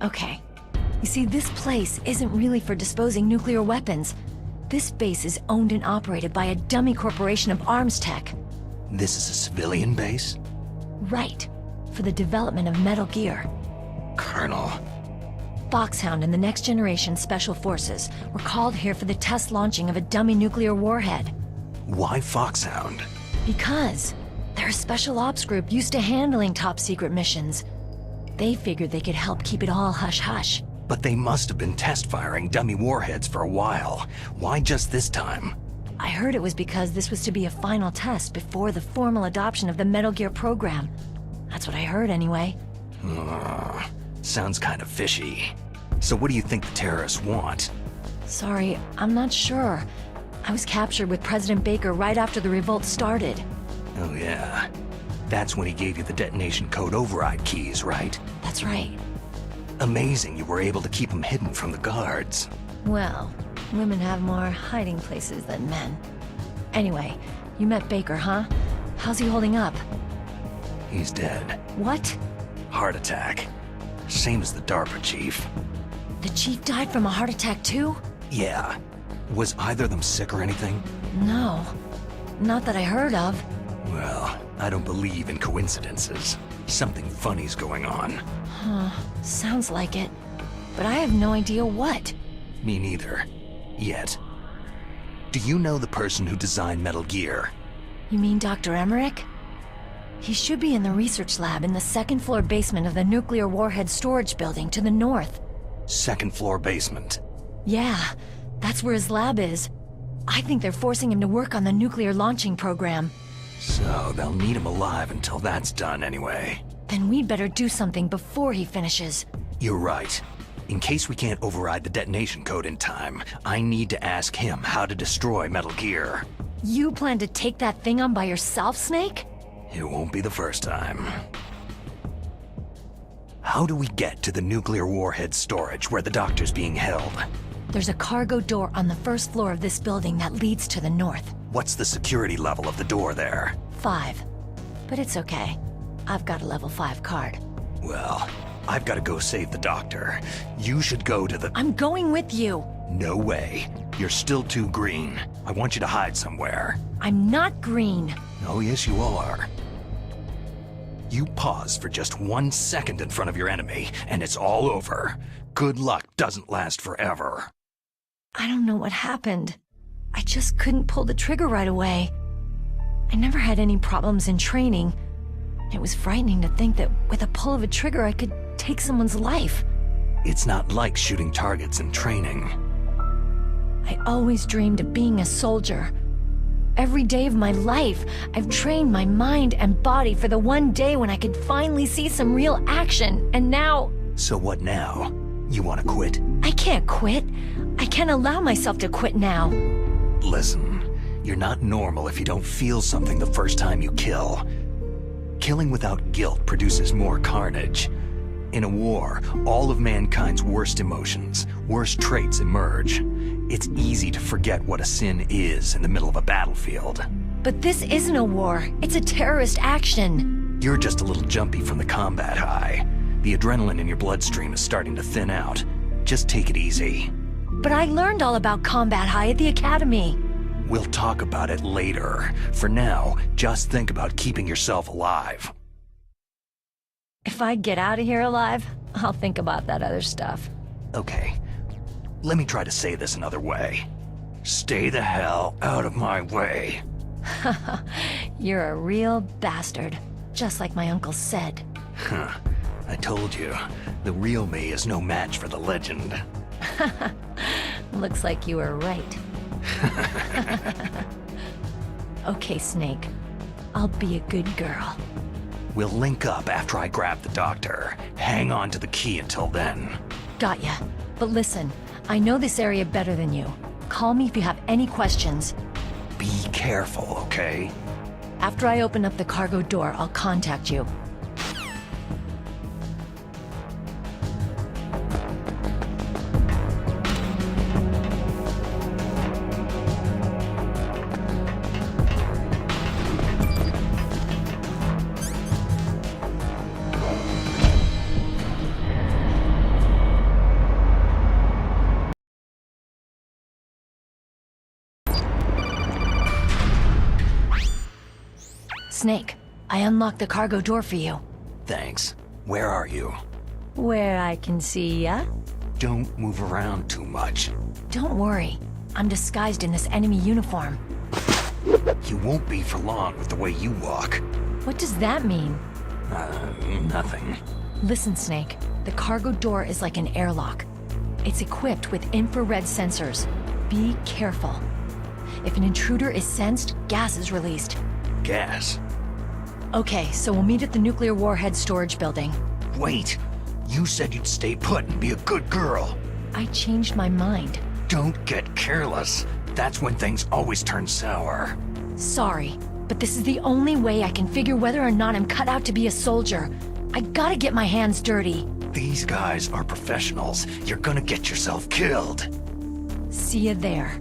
Okay. You see, this place isn't really for disposing nuclear weapons. This base is owned and operated by a dummy corporation of arms tech. This is a civilian base? Right. For the development of Metal Gear. Colonel. Foxhound and the Next Generation Special Forces were called here for the test launching of a dummy nuclear warhead. Why Foxhound? Because they're a special ops group used to handling top-secret missions. They figured they could help keep it all hush-hush. But they must have been test-firing dummy warheads for a while. Why just this time? I heard it was because this was to be a final test before the formal adoption of the Metal Gear program. That's what I heard anyway. Sounds kind of fishy. So what do you think the terrorists want? Sorry, I'm not sure. I was captured with President Baker right after the revolt started. Oh yeah. That's when he gave you the detonation code override keys, right? That's right. Amazing you were able to keep them hidden from the guards. Well, women have more hiding places than men. Anyway, you met Baker, huh? How's he holding up? He's dead. What? Heart attack. Same as the DARPA chief. The chief died from a heart attack too? Yeah. Was either of them sick or anything? No. Not that I heard of. Well, I don't believe in coincidences. Something funny's going on. Huh. Sounds like it. But I have no idea what. Me neither. Yet. Do you know the person who designed Metal Gear? You mean Dr. Emmerich? He should be in the research lab in the second-floor basement of the nuclear warhead storage building to the north. Second floor basement. Yeah, that's where his lab is. I think they're forcing him to work on the nuclear launching program. So they'll need him alive until that's done anyway. Then we'd better do something before he finishes. You're right. In case we can't override the detonation code in time, I need to ask him how to destroy Metal Gear. You plan to take that thing on by yourself, Snake? It won't be the first time. How do we get to the nuclear warhead storage where the doctor's being held? There's a cargo door on the first floor of this building that leads to the north. What's the security level of the door there? 5. But it's okay. I've got a level 5 card. Well, I've got to go save the doctor. You should go to the... I'm going with you! No way. You're still too green. I want you to hide somewhere. I'm not green. Oh, yes, you are. You pause for just 1 second in front of your enemy, and it's all over. Good luck doesn't last forever. I don't know what happened. I just couldn't pull the trigger right away. I never had any problems in training. It was frightening to think that with a pull of a trigger I could take someone's life. It's not like shooting targets in training. I always dreamed of being a soldier. Every day of my life, I've trained my mind and body for the one day when I could finally see some real action, and now... So what now? You want to quit? I can't quit. I can't allow myself to quit now. Listen, you're not normal if you don't feel something the first time you kill. Killing without guilt produces more carnage. In a war, all of mankind's worst emotions, worst traits emerge. It's easy to forget what a sin is in the middle of a battlefield. But this isn't a war. It's a terrorist action. You're just a little jumpy from the combat high. The adrenaline in your bloodstream is starting to thin out. Just take it easy. But I learned all about combat high at the academy. We'll talk about it later. For now, just think about keeping yourself alive. If I get out of here alive, I'll think about that other stuff. Okay. Let me try to say this another way. Stay the hell out of my way. You're a real bastard, just like my uncle said. Huh. I told you, the real me is no match for the legend. Looks like you were right. Okay, Snake. I'll be a good girl. We'll link up after I grab the doctor. Hang on to the key until then. Got ya. But listen, I know this area better than you. Call me if you have any questions. Be careful, okay? After I open up the cargo door, I'll contact you. Snake, I unlocked the cargo door for you. Thanks. Where are you? Where I can see ya? Don't move around too much. Don't worry. I'm disguised in this enemy uniform. You won't be for long with the way you walk. What does that mean? Nothing. Listen, Snake. The cargo door is like an airlock. It's equipped with infrared sensors. Be careful. If an intruder is sensed, gas is released. Gas? Okay, so we'll meet at the nuclear warhead storage building. Wait! You said you'd stay put and be a good girl. I changed my mind. Don't get careless. That's when things always turn sour. Sorry, but this is the only way I can figure whether or not I'm cut out to be a soldier. I gotta get my hands dirty. These guys are professionals. You're gonna get yourself killed. See you there.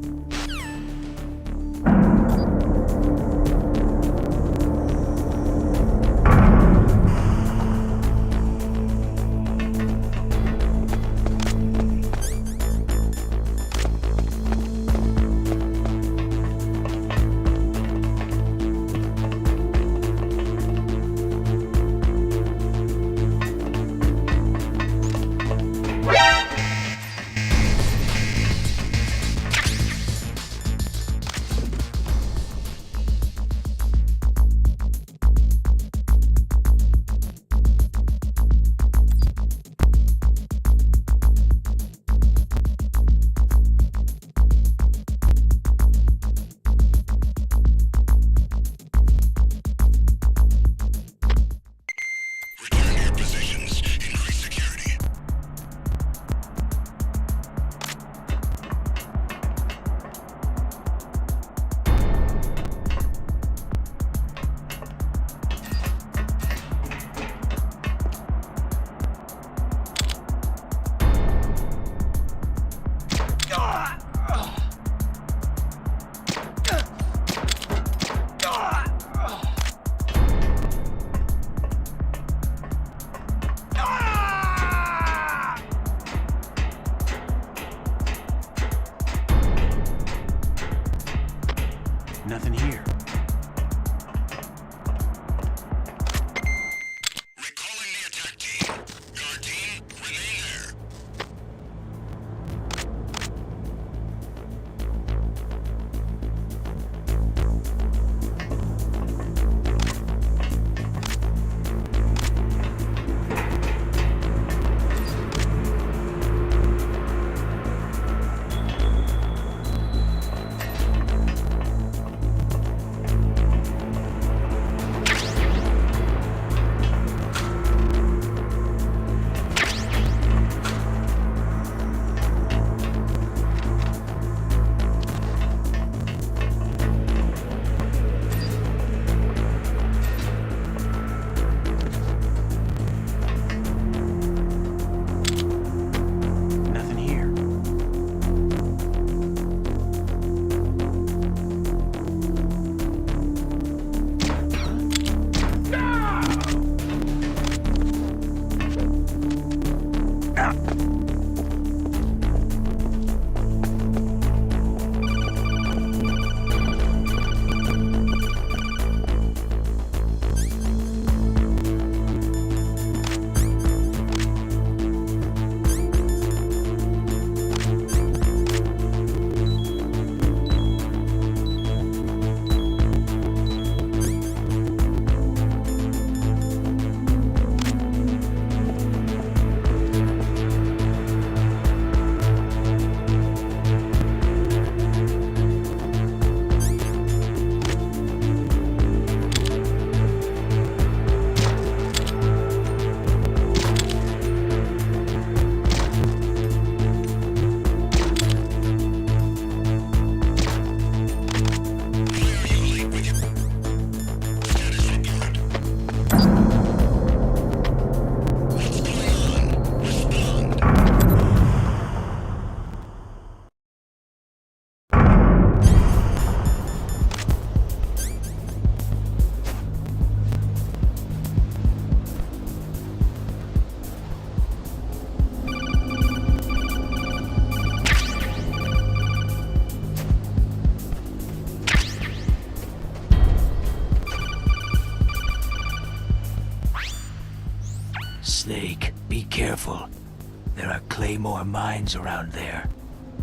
There are Claymore mines around there.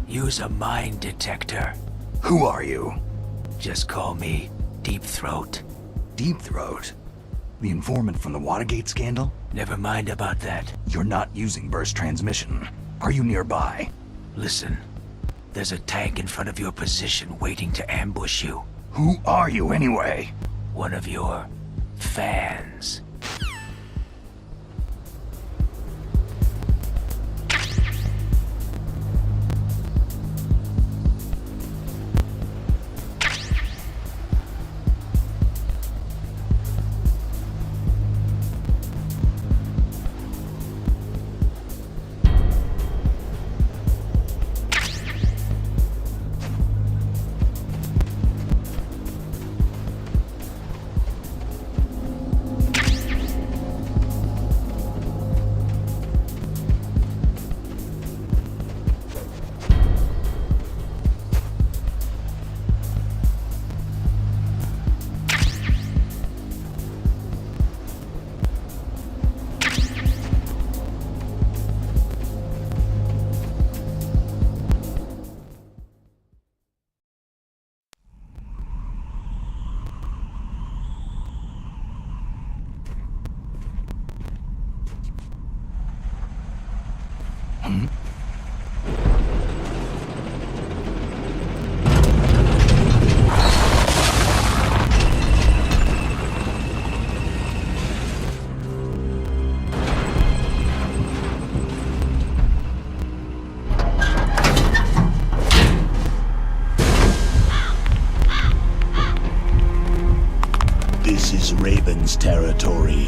Use a mine detector. Who are you? Just call me Deep Throat. Deep Throat? The informant from the Watergate scandal? Never mind about that. You're not using burst transmission. Are you nearby? Listen, there's a tank in front of your position waiting to ambush you. Who are you anyway? One of your fans. This is Raven's territory.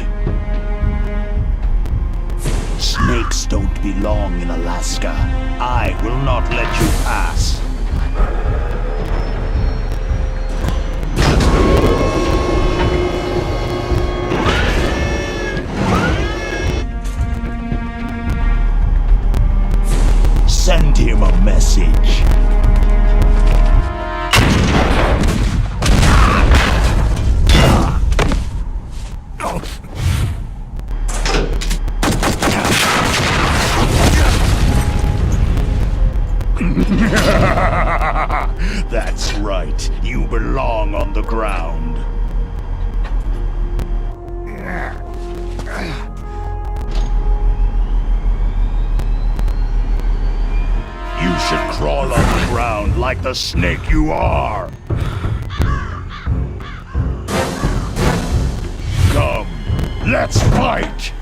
Snakes don't belong in Alaska. I will not let you pass. Send him a message. That's right. You belong on the ground. You should crawl on the ground like the snake you are. Come, let's fight!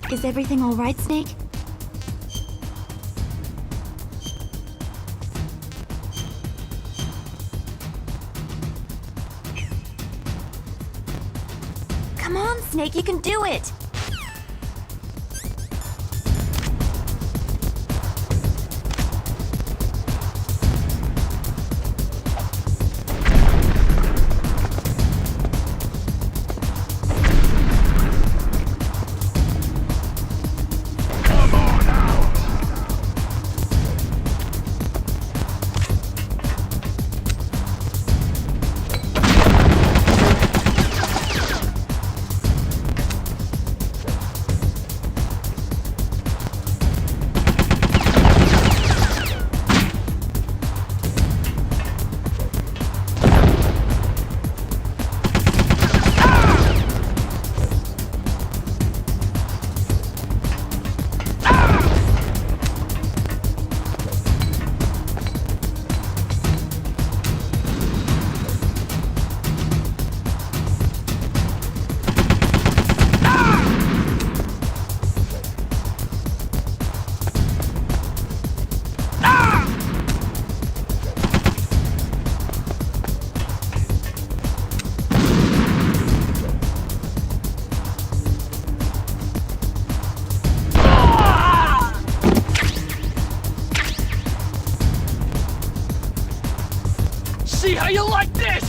Is everything all right, Snake? Come on, Snake, you can do it! See how you like this!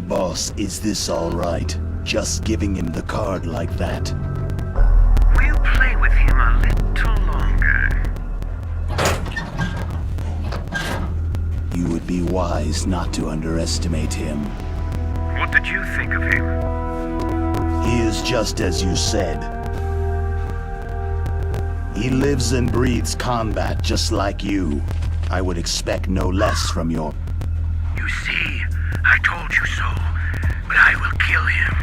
Boss, is this all right? Just giving him the card like that? We'll play with him a little longer. You would be wise not to underestimate him. What did you think of him? He is just as you said. He lives and breathes combat just like you. I would expect no less from your... You see, I told you so, but I will kill him.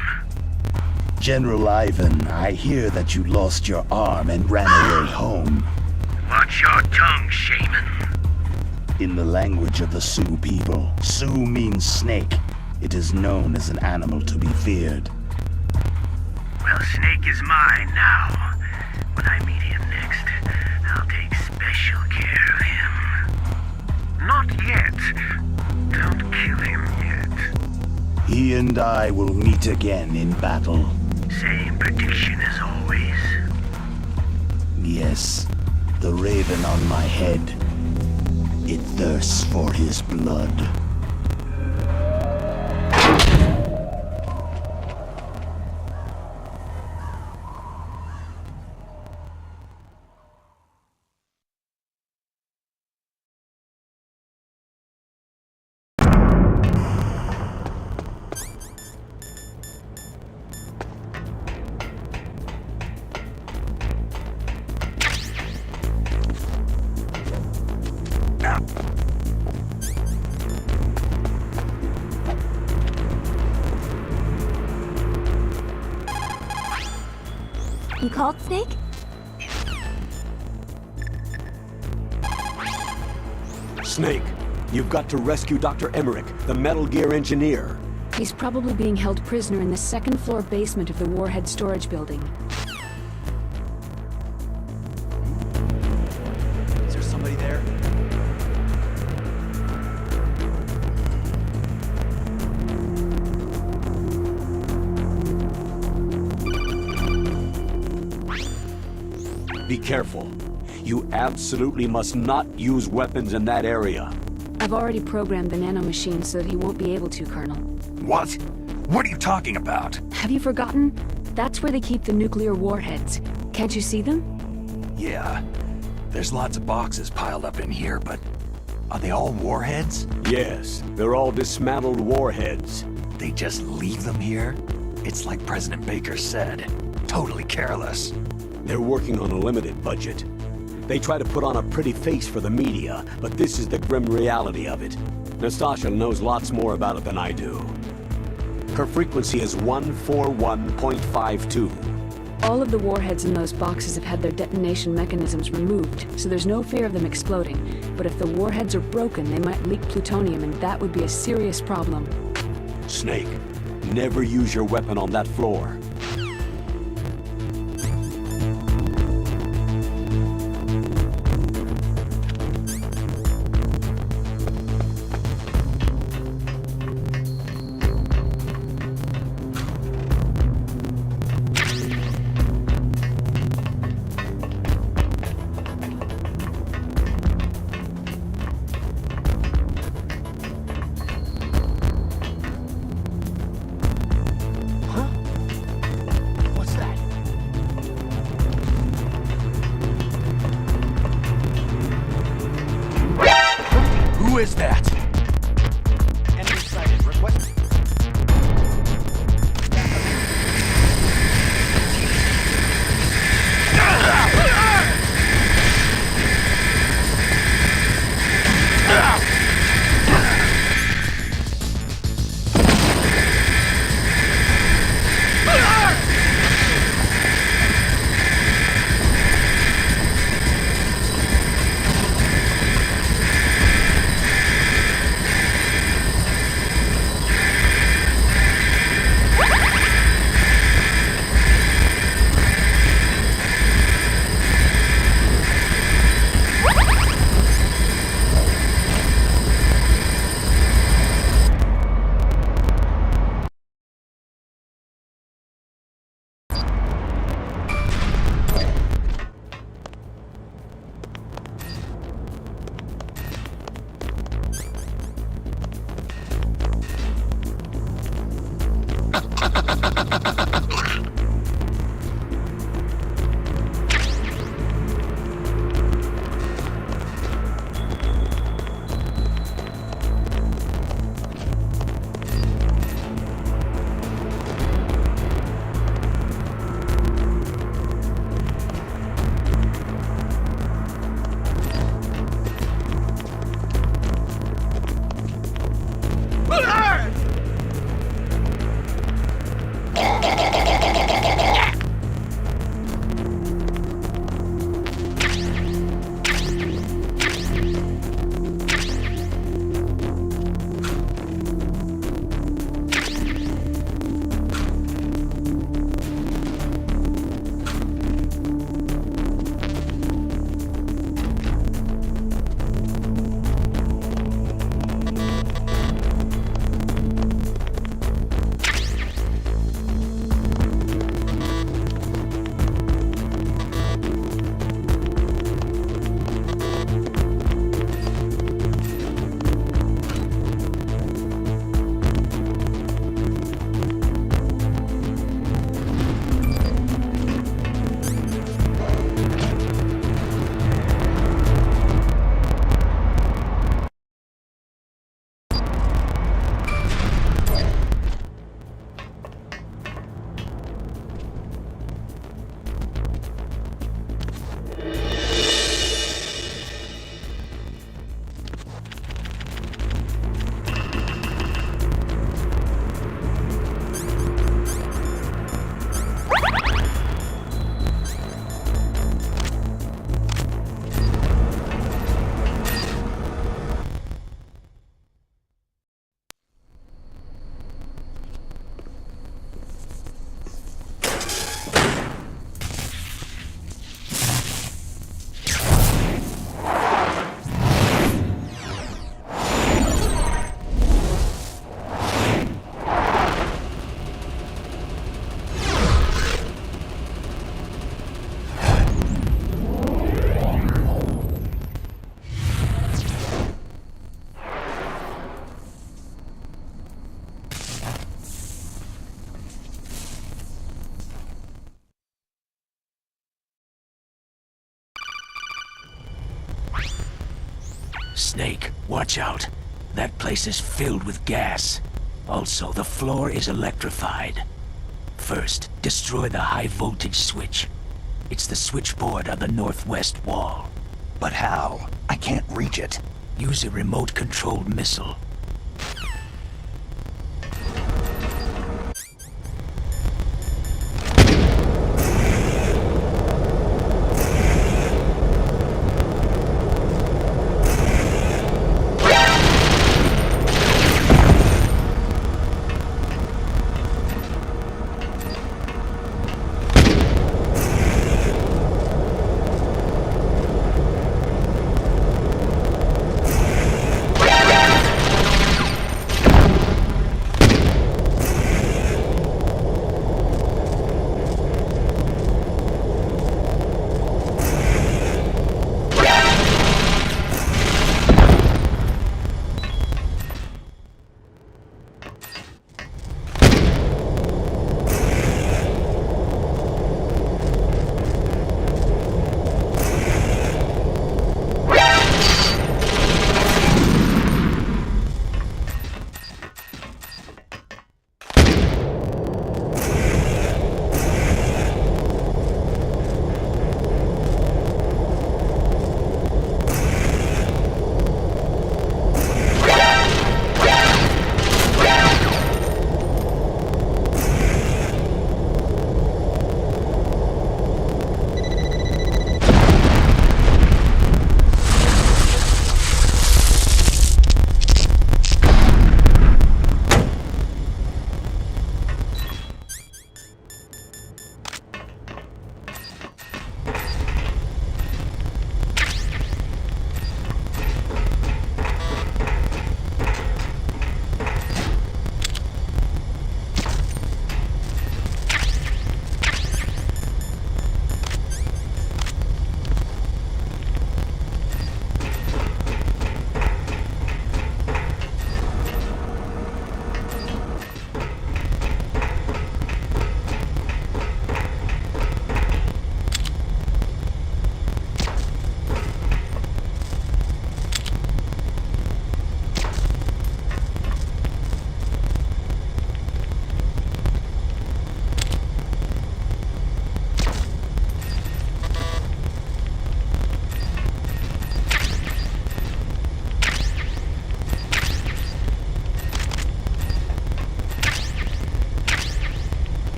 General Ivan, I hear that you lost your arm and ran away home. Watch your tongue, shaman. In the language of the Sioux people, Sioux means snake. It is known as an animal to be feared. Well, Snake is mine now. When I meet him next, I'll take special care of him. Not yet. Don't kill him yet. He and I will meet again in battle. Same prediction as always. Yes, the raven on my head. It thirsts for his blood. You called, Snake? Snake, you've got to rescue Dr. Emmerich, the Metal Gear engineer. He's probably being held prisoner in the second-floor basement of the Warhead storage building. Is there somebody there? Be careful. You absolutely must not use weapons in that area. I've already programmed the nanomachine so that he won't be able to, Colonel. What? What are you talking about? Have you forgotten? That's where they keep the nuclear warheads. Can't you see them? Yeah. There's lots of boxes piled up in here, but are they all warheads? Yes, they're all dismantled warheads. They just leave them here? It's like President Baker said. Totally careless. They're working on a limited budget. They try to put on a pretty face for the media, but this is the grim reality of it. Nastasha knows lots more about it than I do. Her frequency is 141.52. All of the warheads in those boxes have had their detonation mechanisms removed, so there's no fear of them exploding. But if the warheads are broken, they might leak plutonium, and that would be a serious problem. Snake, never use your weapon on that floor. Who is that? Enemy sighted. Request. Snake, watch out. That place is filled with gas. Also, the floor is electrified. First, destroy the high-voltage switch. It's the switchboard on the northwest wall. But how? I can't reach it. Use a remote-controlled missile.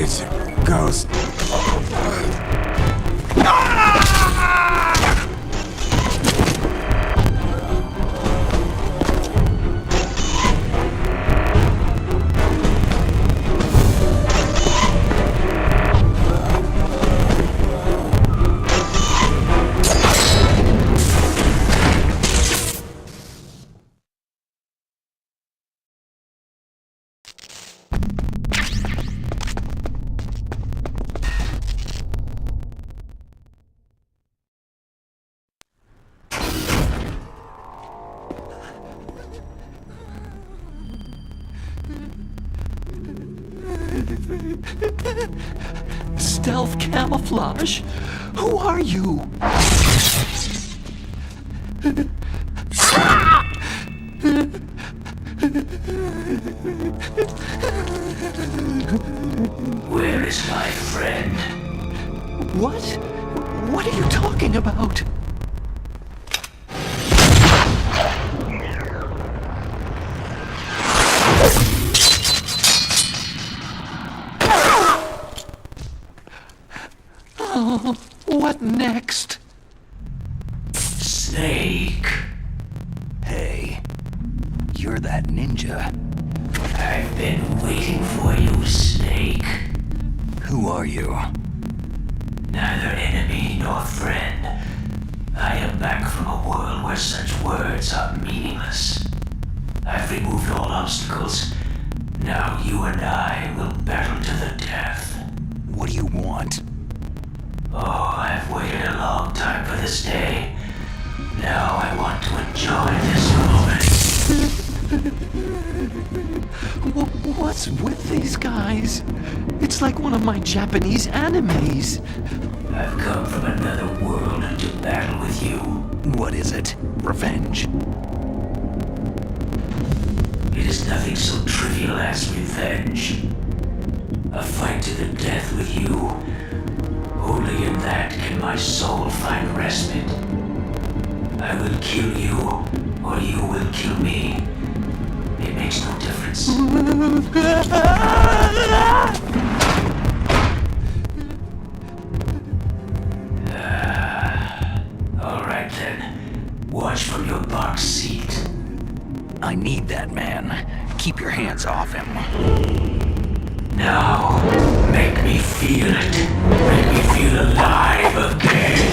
It's a ghost. Stealth camouflage? Who are you? Where is my friend? What? What are you talking about? Oh, what next? Snake. Hey, you're that ninja. I've been waiting for you, Snake. Who are you? Neither enemy nor friend. I am back from a world where such words are meaningless. I've removed all obstacles. Now you and I will battle to the death. What do you want? Oh, I've waited a long time for this day. Now I want to enjoy this moment. What's with these guys? It's like one of my Japanese animes. I've come from another world to battle with you. What is it? Revenge? It is nothing so trivial as revenge. A fight to the death with you. Only in that can my soul find respite. I will kill you, or you will kill me. It makes no difference. All right then. Watch from your box seat. I need that man. Keep your hands off him. Now, make me feel it. Make me feel alive again.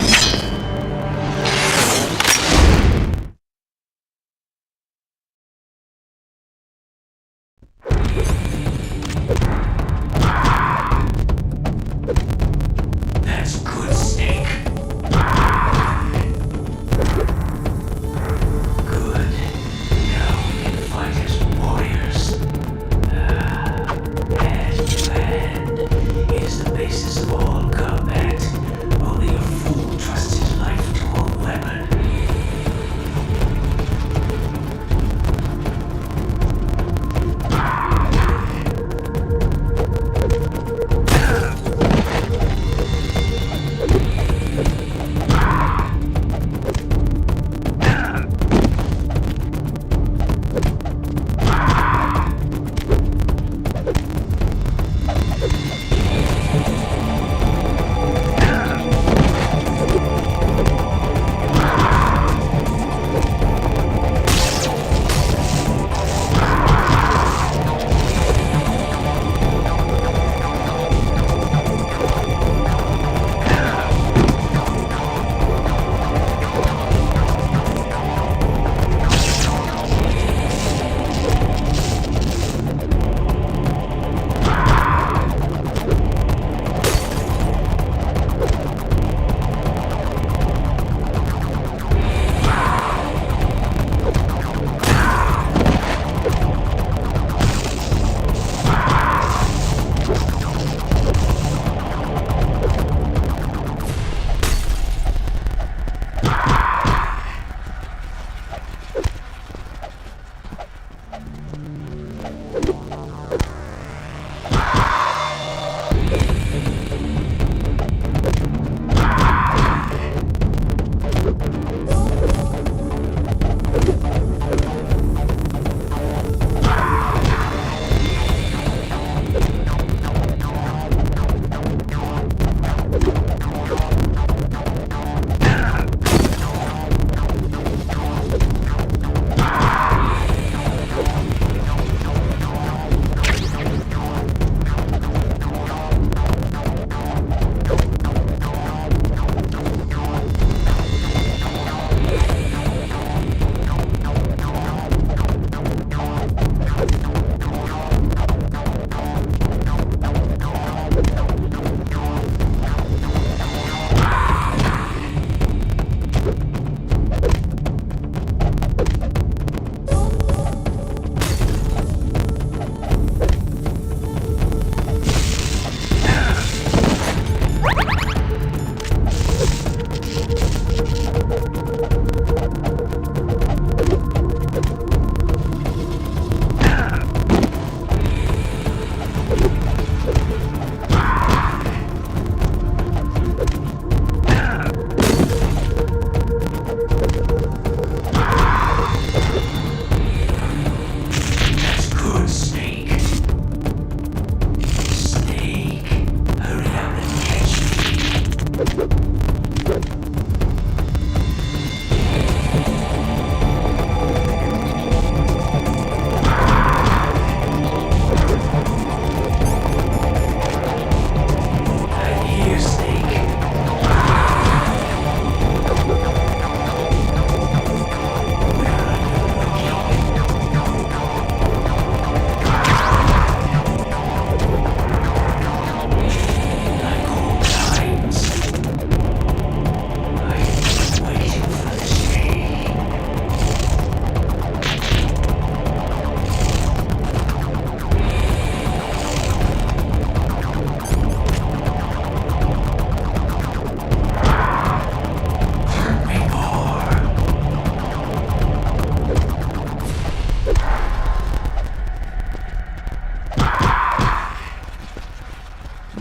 That's good, Snake. Good. Now we can fight as warriors. Hand to hand. It is the basis of all combat. Only a fool trusts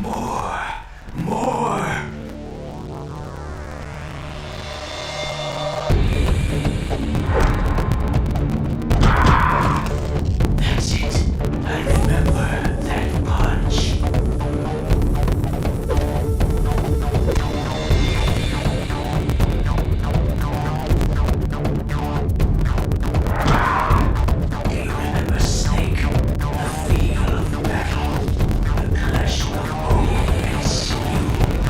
More. That's it. I remember that punch. Do you remember Snake? The feel of battle. The clash of bone and sinew.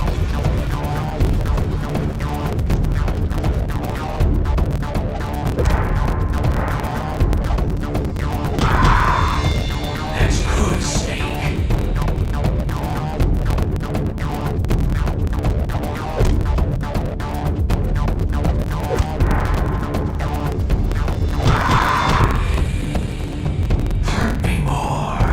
That's good, Snake. Hurt me more.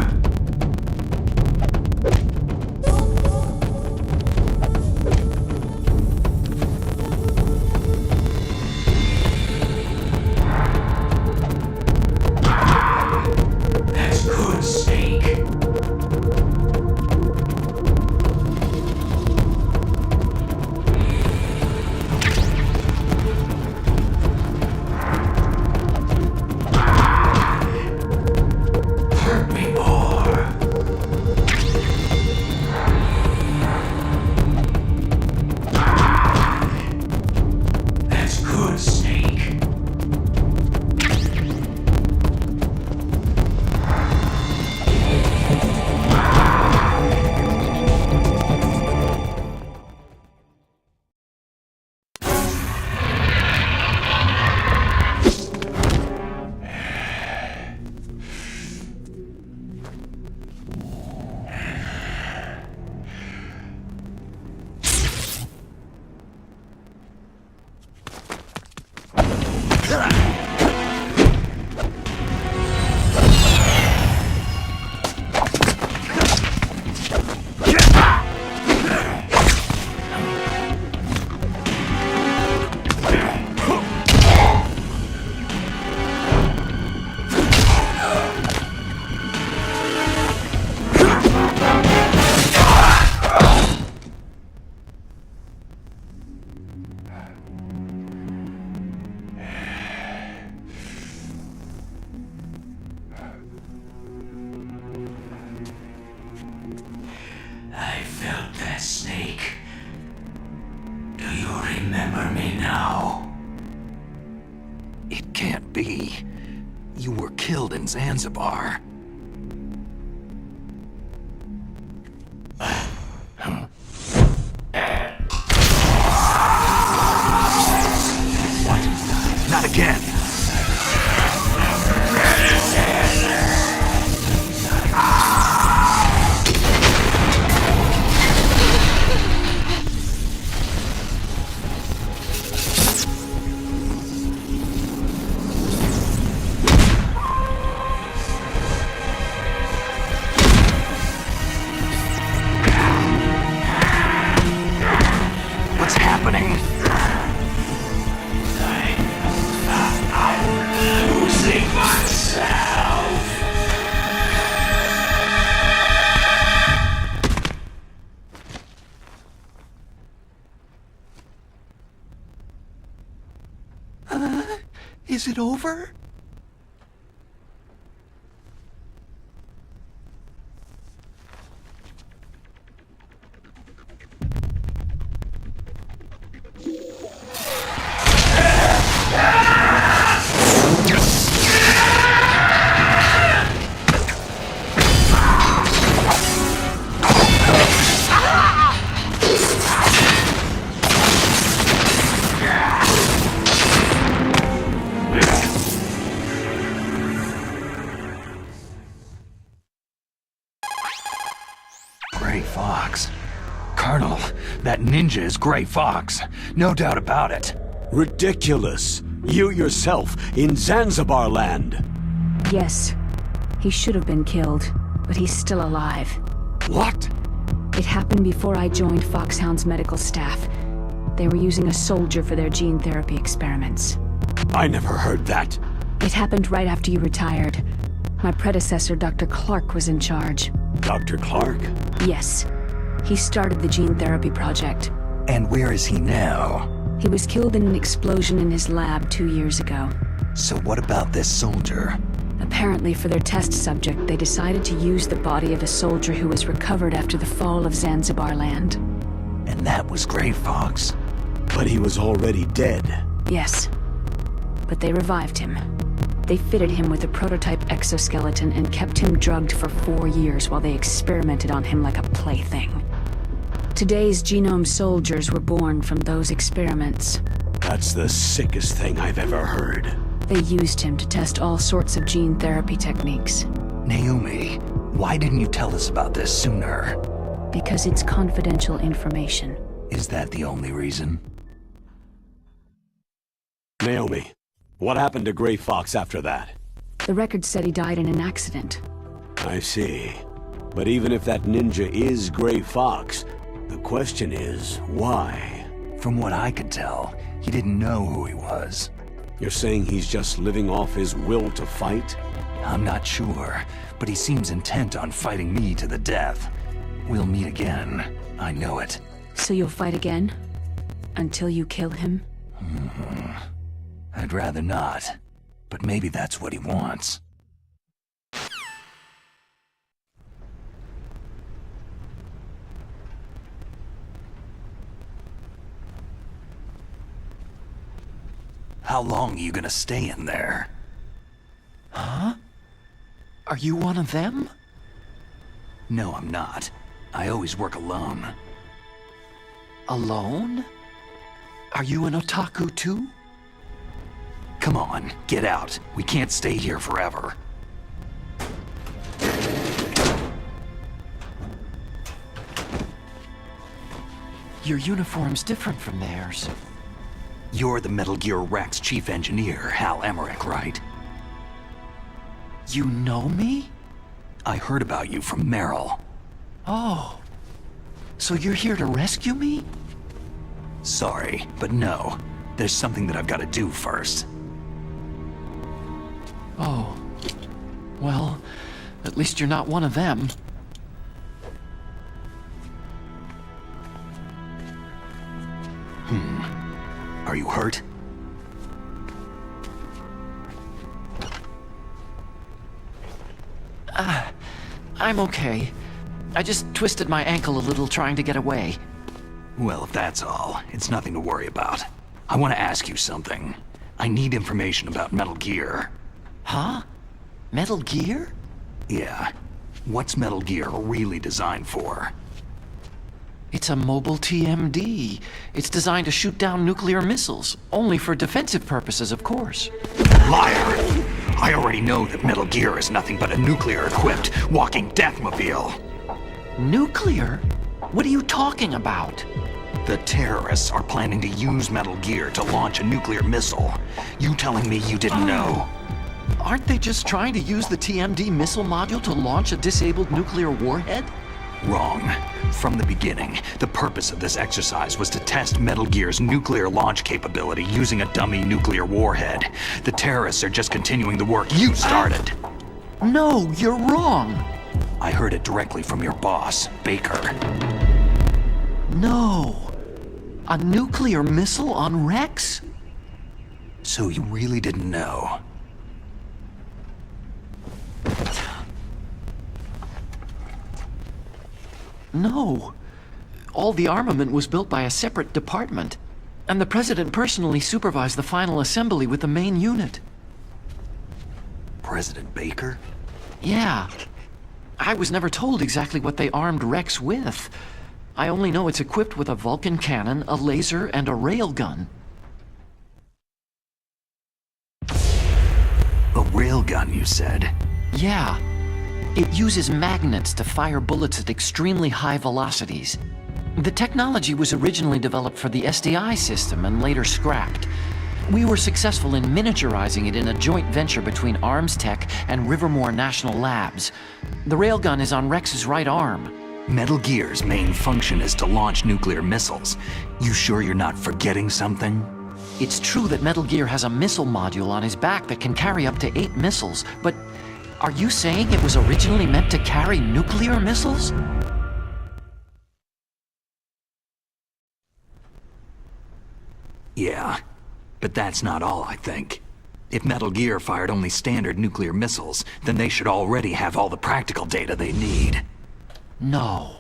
That's good, Snake. Hurt me more. That's good, Snake. I felt that, Snake. Do you remember me now? It can't be. You were killed in Zanzibar. What? Not again. What's happening? I'm losing myself. Is it over? Gray Fox. Colonel, that ninja is Gray Fox. No doubt about it. Ridiculous. You yourself in Zanzibar land. Yes. He should have been killed, but he's still alive. What? It happened before I joined Foxhound's medical staff. They were using a soldier for their gene therapy experiments. I never heard that. It happened right after you retired. My predecessor, Dr. Clark, was in charge. Dr. Clark? Yes. He started the gene therapy project. And where is he now? He was killed in an explosion in his lab 2 years ago. So what about this soldier? Apparently, for their test subject, they decided to use the body of a soldier who was recovered after the fall of Zanzibar land. And that was Gray Fox? But he was already dead. Yes. But they revived him. They fitted him with a prototype exoskeleton and kept him drugged for 4 years while they experimented on him like a plaything. Today's genome soldiers were born from those experiments. That's the sickest thing I've ever heard. They used him to test all sorts of gene therapy techniques. Naomi, why didn't you tell us about this sooner? Because it's confidential information. Is that the only reason? Naomi, what happened to Gray Fox after that? The record said he died in an accident. I see. But even if that ninja is Gray Fox, the question is, why? From what I could tell, he didn't know who he was. You're saying he's just living off his will to fight? I'm not sure, but he seems intent on fighting me to the death. We'll meet again. I know it. So you'll fight again? Until you kill him? I'd rather not, but maybe that's what he wants. How long are you gonna stay in there? Huh? Are you one of them? No, I'm not. I always work alone. Alone? Are you an otaku too? Come on, get out. We can't stay here forever. Your uniform's different from theirs. You're the Metal Gear Rex chief engineer, Hal Emmerich, right? You know me? I heard about you from Meryl. Oh. So you're here to rescue me? Sorry, but no. There's something that I've got to do first. Oh. Well, at least you're not one of them. Are you hurt? I'm okay. I just twisted my ankle a little trying to get away. Well, if that's all, it's nothing to worry about. I want to ask you something. I need information about Metal Gear. Huh? Metal Gear? Yeah. What's Metal Gear really designed for? It's a mobile TMD. It's designed to shoot down nuclear missiles. Only for defensive purposes, of course. Liar! I already know that Metal Gear is nothing but a nuclear-equipped walking deathmobile. Nuclear? What are you talking about? The terrorists are planning to use Metal Gear to launch a nuclear missile. You telling me you didn't know? Aren't they just trying to use the TMD missile module to launch a disabled nuclear warhead? Wrong. From the beginning, the purpose of this exercise was to test Metal Gear's nuclear launch capability using a dummy nuclear warhead. The terrorists are just continuing the work you started. No, you're wrong. I heard it directly from your boss, Baker. No. A nuclear missile on Rex? So you really didn't know? No. All the armament was built by a separate department, and the President personally supervised the final assembly with the main unit. President Baker? Yeah. I was never told exactly what they armed Rex with. I only know it's equipped with a Vulcan cannon, a laser, and a railgun. A railgun, you said? Yeah. It uses magnets to fire bullets at extremely high velocities. The technology was originally developed for the SDI system and later scrapped. We were successful in miniaturizing it in a joint venture between Arms Tech and Rivermore National Labs. The railgun is on Rex's right arm. Metal Gear's main function is to launch nuclear missiles. You sure you're not forgetting something? It's true that Metal Gear has a missile module on his back that can carry up to 8 missiles, but are you saying it was originally meant to carry nuclear missiles? Yeah, but that's not all, I think. If Metal Gear fired only standard nuclear missiles, then they should already have all the practical data they need. No.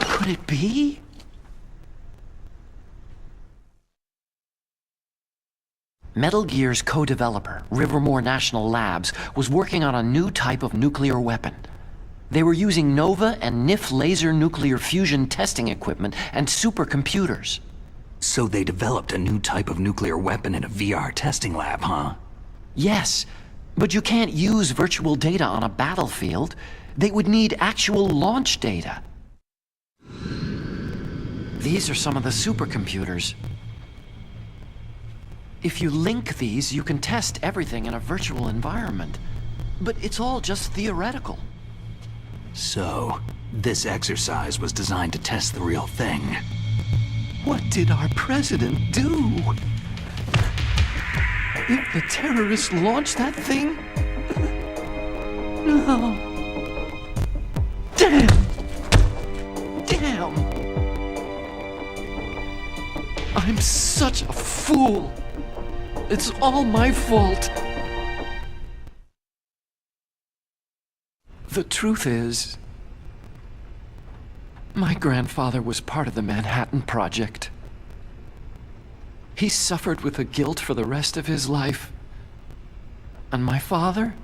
Could it be? Metal Gear's co-developer, Rivermore National Labs, was working on a new type of nuclear weapon. They were using NOVA and NIF laser nuclear fusion testing equipment and supercomputers. So they developed a new type of nuclear weapon in a VR testing lab, huh? Yes, but you can't use virtual data on a battlefield. They would need actual launch data. These are some of the supercomputers. If you link these, you can test everything in a virtual environment. But it's all just theoretical. So, this exercise was designed to test the real thing. What did our president do? If the terrorists launched that thing? No. Damn! Damn! I'm such a fool. It's all my fault. The truth is, my grandfather was part of the Manhattan Project. He suffered with the guilt for the rest of his life. And my father?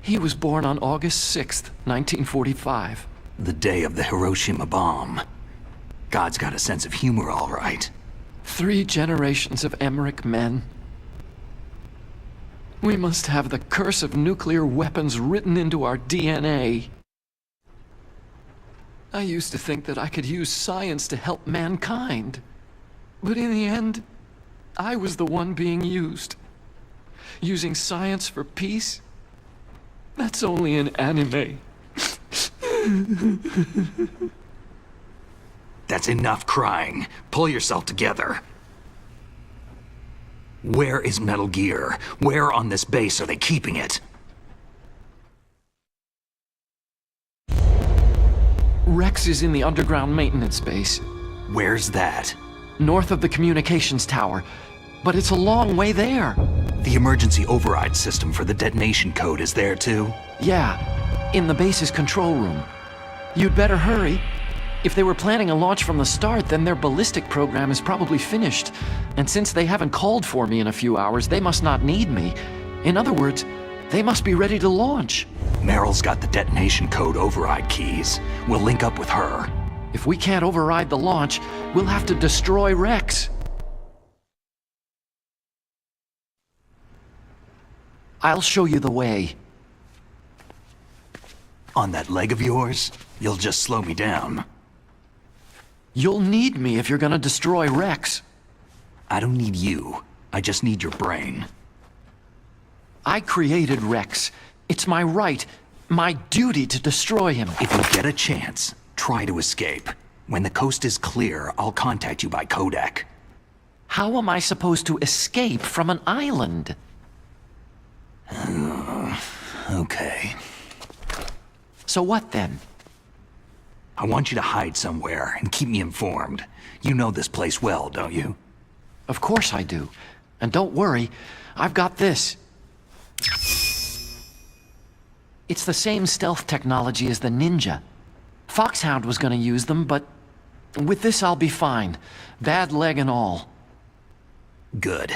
He was born on August 6th, 1945. The day of the Hiroshima bomb. God's got a sense of humor, all right. 3 generations of Emmerich men. We must have the curse of nuclear weapons written into our DNA. I used to think that I could use science to help mankind. But in the end, I was the one being used. Using science for peace? That's only in anime. That's enough crying. Pull yourself together. Where is Metal Gear? Where on this base are they keeping it? Rex is in the underground maintenance base. Where's that? North of the communications tower. But it's a long way there. The emergency override system for the detonation code is there too? Yeah, in the base's control room. You'd better hurry. If they were planning a launch from the start, then their ballistic program is probably finished. And since they haven't called for me in a few hours, they must not need me. In other words, they must be ready to launch. Meryl's got the detonation code override keys. We'll link up with her. If we can't override the launch, we'll have to destroy Rex. I'll show you the way. On that leg of yours, you'll just slow me down. You'll need me if you're gonna destroy Rex. I don't need you. I just need your brain. I created Rex. It's my right, my duty to destroy him. If you get a chance, try to escape. When the coast is clear, I'll contact you by codec. How am I supposed to escape from an island? Okay. So what then? I want you to hide somewhere and keep me informed. You know this place well, don't you? Of course I do. And don't worry, I've got this. It's the same stealth technology as the Ninja. Foxhound was gonna use them, but with this I'll be fine. Bad leg and all. Good.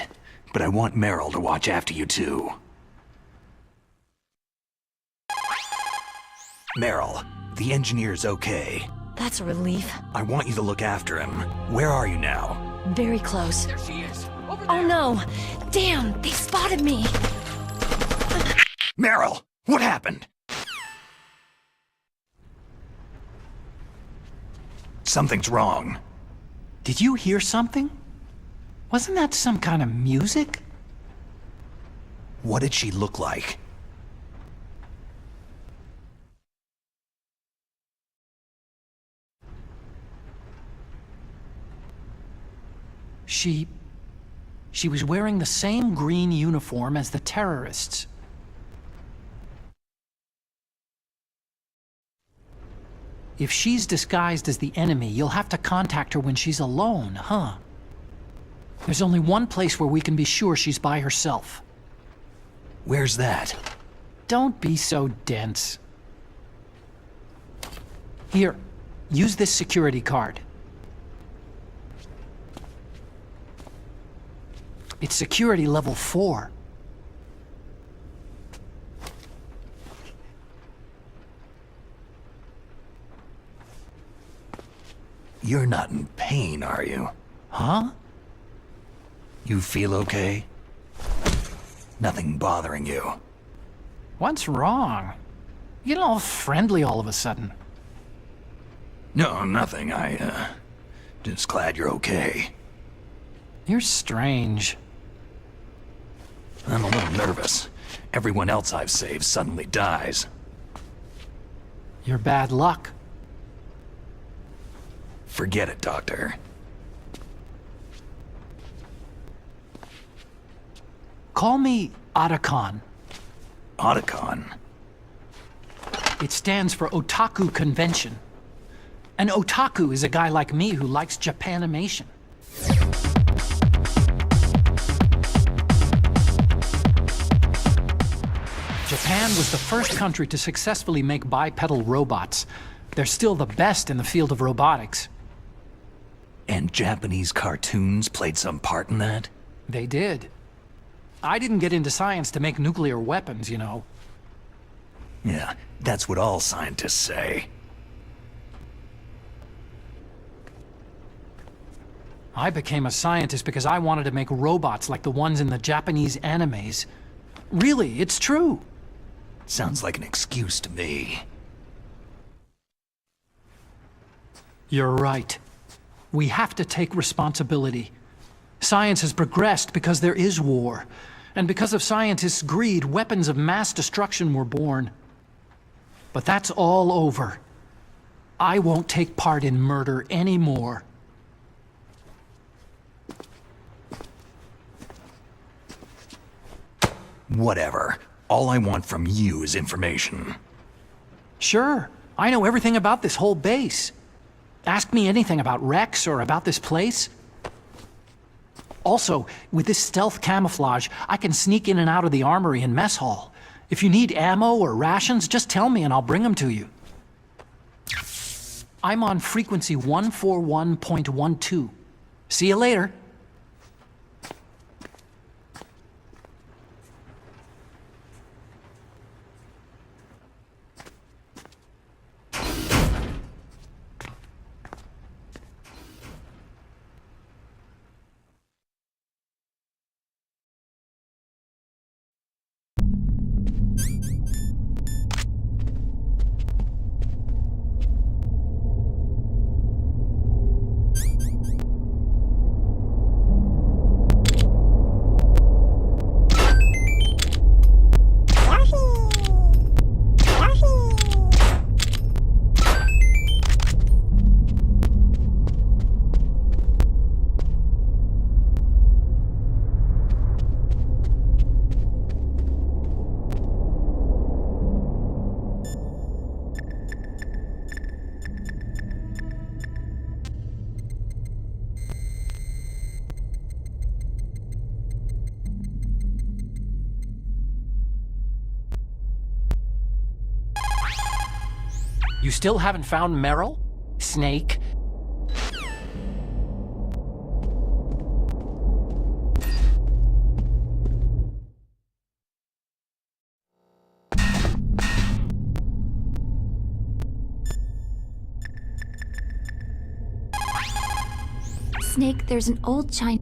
But I want Meryl to watch after you too. Meryl, the engineer's okay. That's a relief. I want you to look after him. Where are you now? Very close. There she is. Over there. Oh no! Damn, they spotted me! Meryl, what happened? Something's wrong. Did you hear something? Wasn't that some kind of music? What did she look like? She was wearing the same green uniform as the terrorists. If she's disguised as the enemy, you'll have to contact her when she's alone, huh? There's only one place where we can be sure she's by herself. Where's that? Don't be so dense. Here, use this security card. It's security level 4. You're not in pain, are you? Huh? You feel okay? Nothing bothering you? What's wrong? You get all friendly all of a sudden. No, nothing. Just glad you're okay. You're strange. I'm a little nervous. Everyone else I've saved suddenly dies. You're bad luck. Forget it, Doctor. Call me Otacon. Otacon? It stands for Otaku Convention. An otaku is a guy like me who likes Japanimation. Japan was the first country to successfully make bipedal robots. They're still the best in the field of robotics. And Japanese cartoons played some part in that? They did. I didn't get into science to make nuclear weapons, you know. Yeah, that's what all scientists say. I became a scientist because I wanted to make robots like the ones in the Japanese animes. Really, it's true. Sounds like an excuse to me. You're right. We have to take responsibility. Science has progressed because there is war. And because of scientists' greed, weapons of mass destruction were born. But that's all over. I won't take part in murder anymore. Whatever. All I want from you is information. Sure. I know everything about this whole base. Ask me anything about Rex or about this place. Also, with this stealth camouflage, I can sneak in and out of the armory and mess hall. If you need ammo or rations, just tell me and I'll bring them to you. I'm on frequency 141.12. See you later. You still haven't found Merrill? Snake? Snake, there's an old Chinese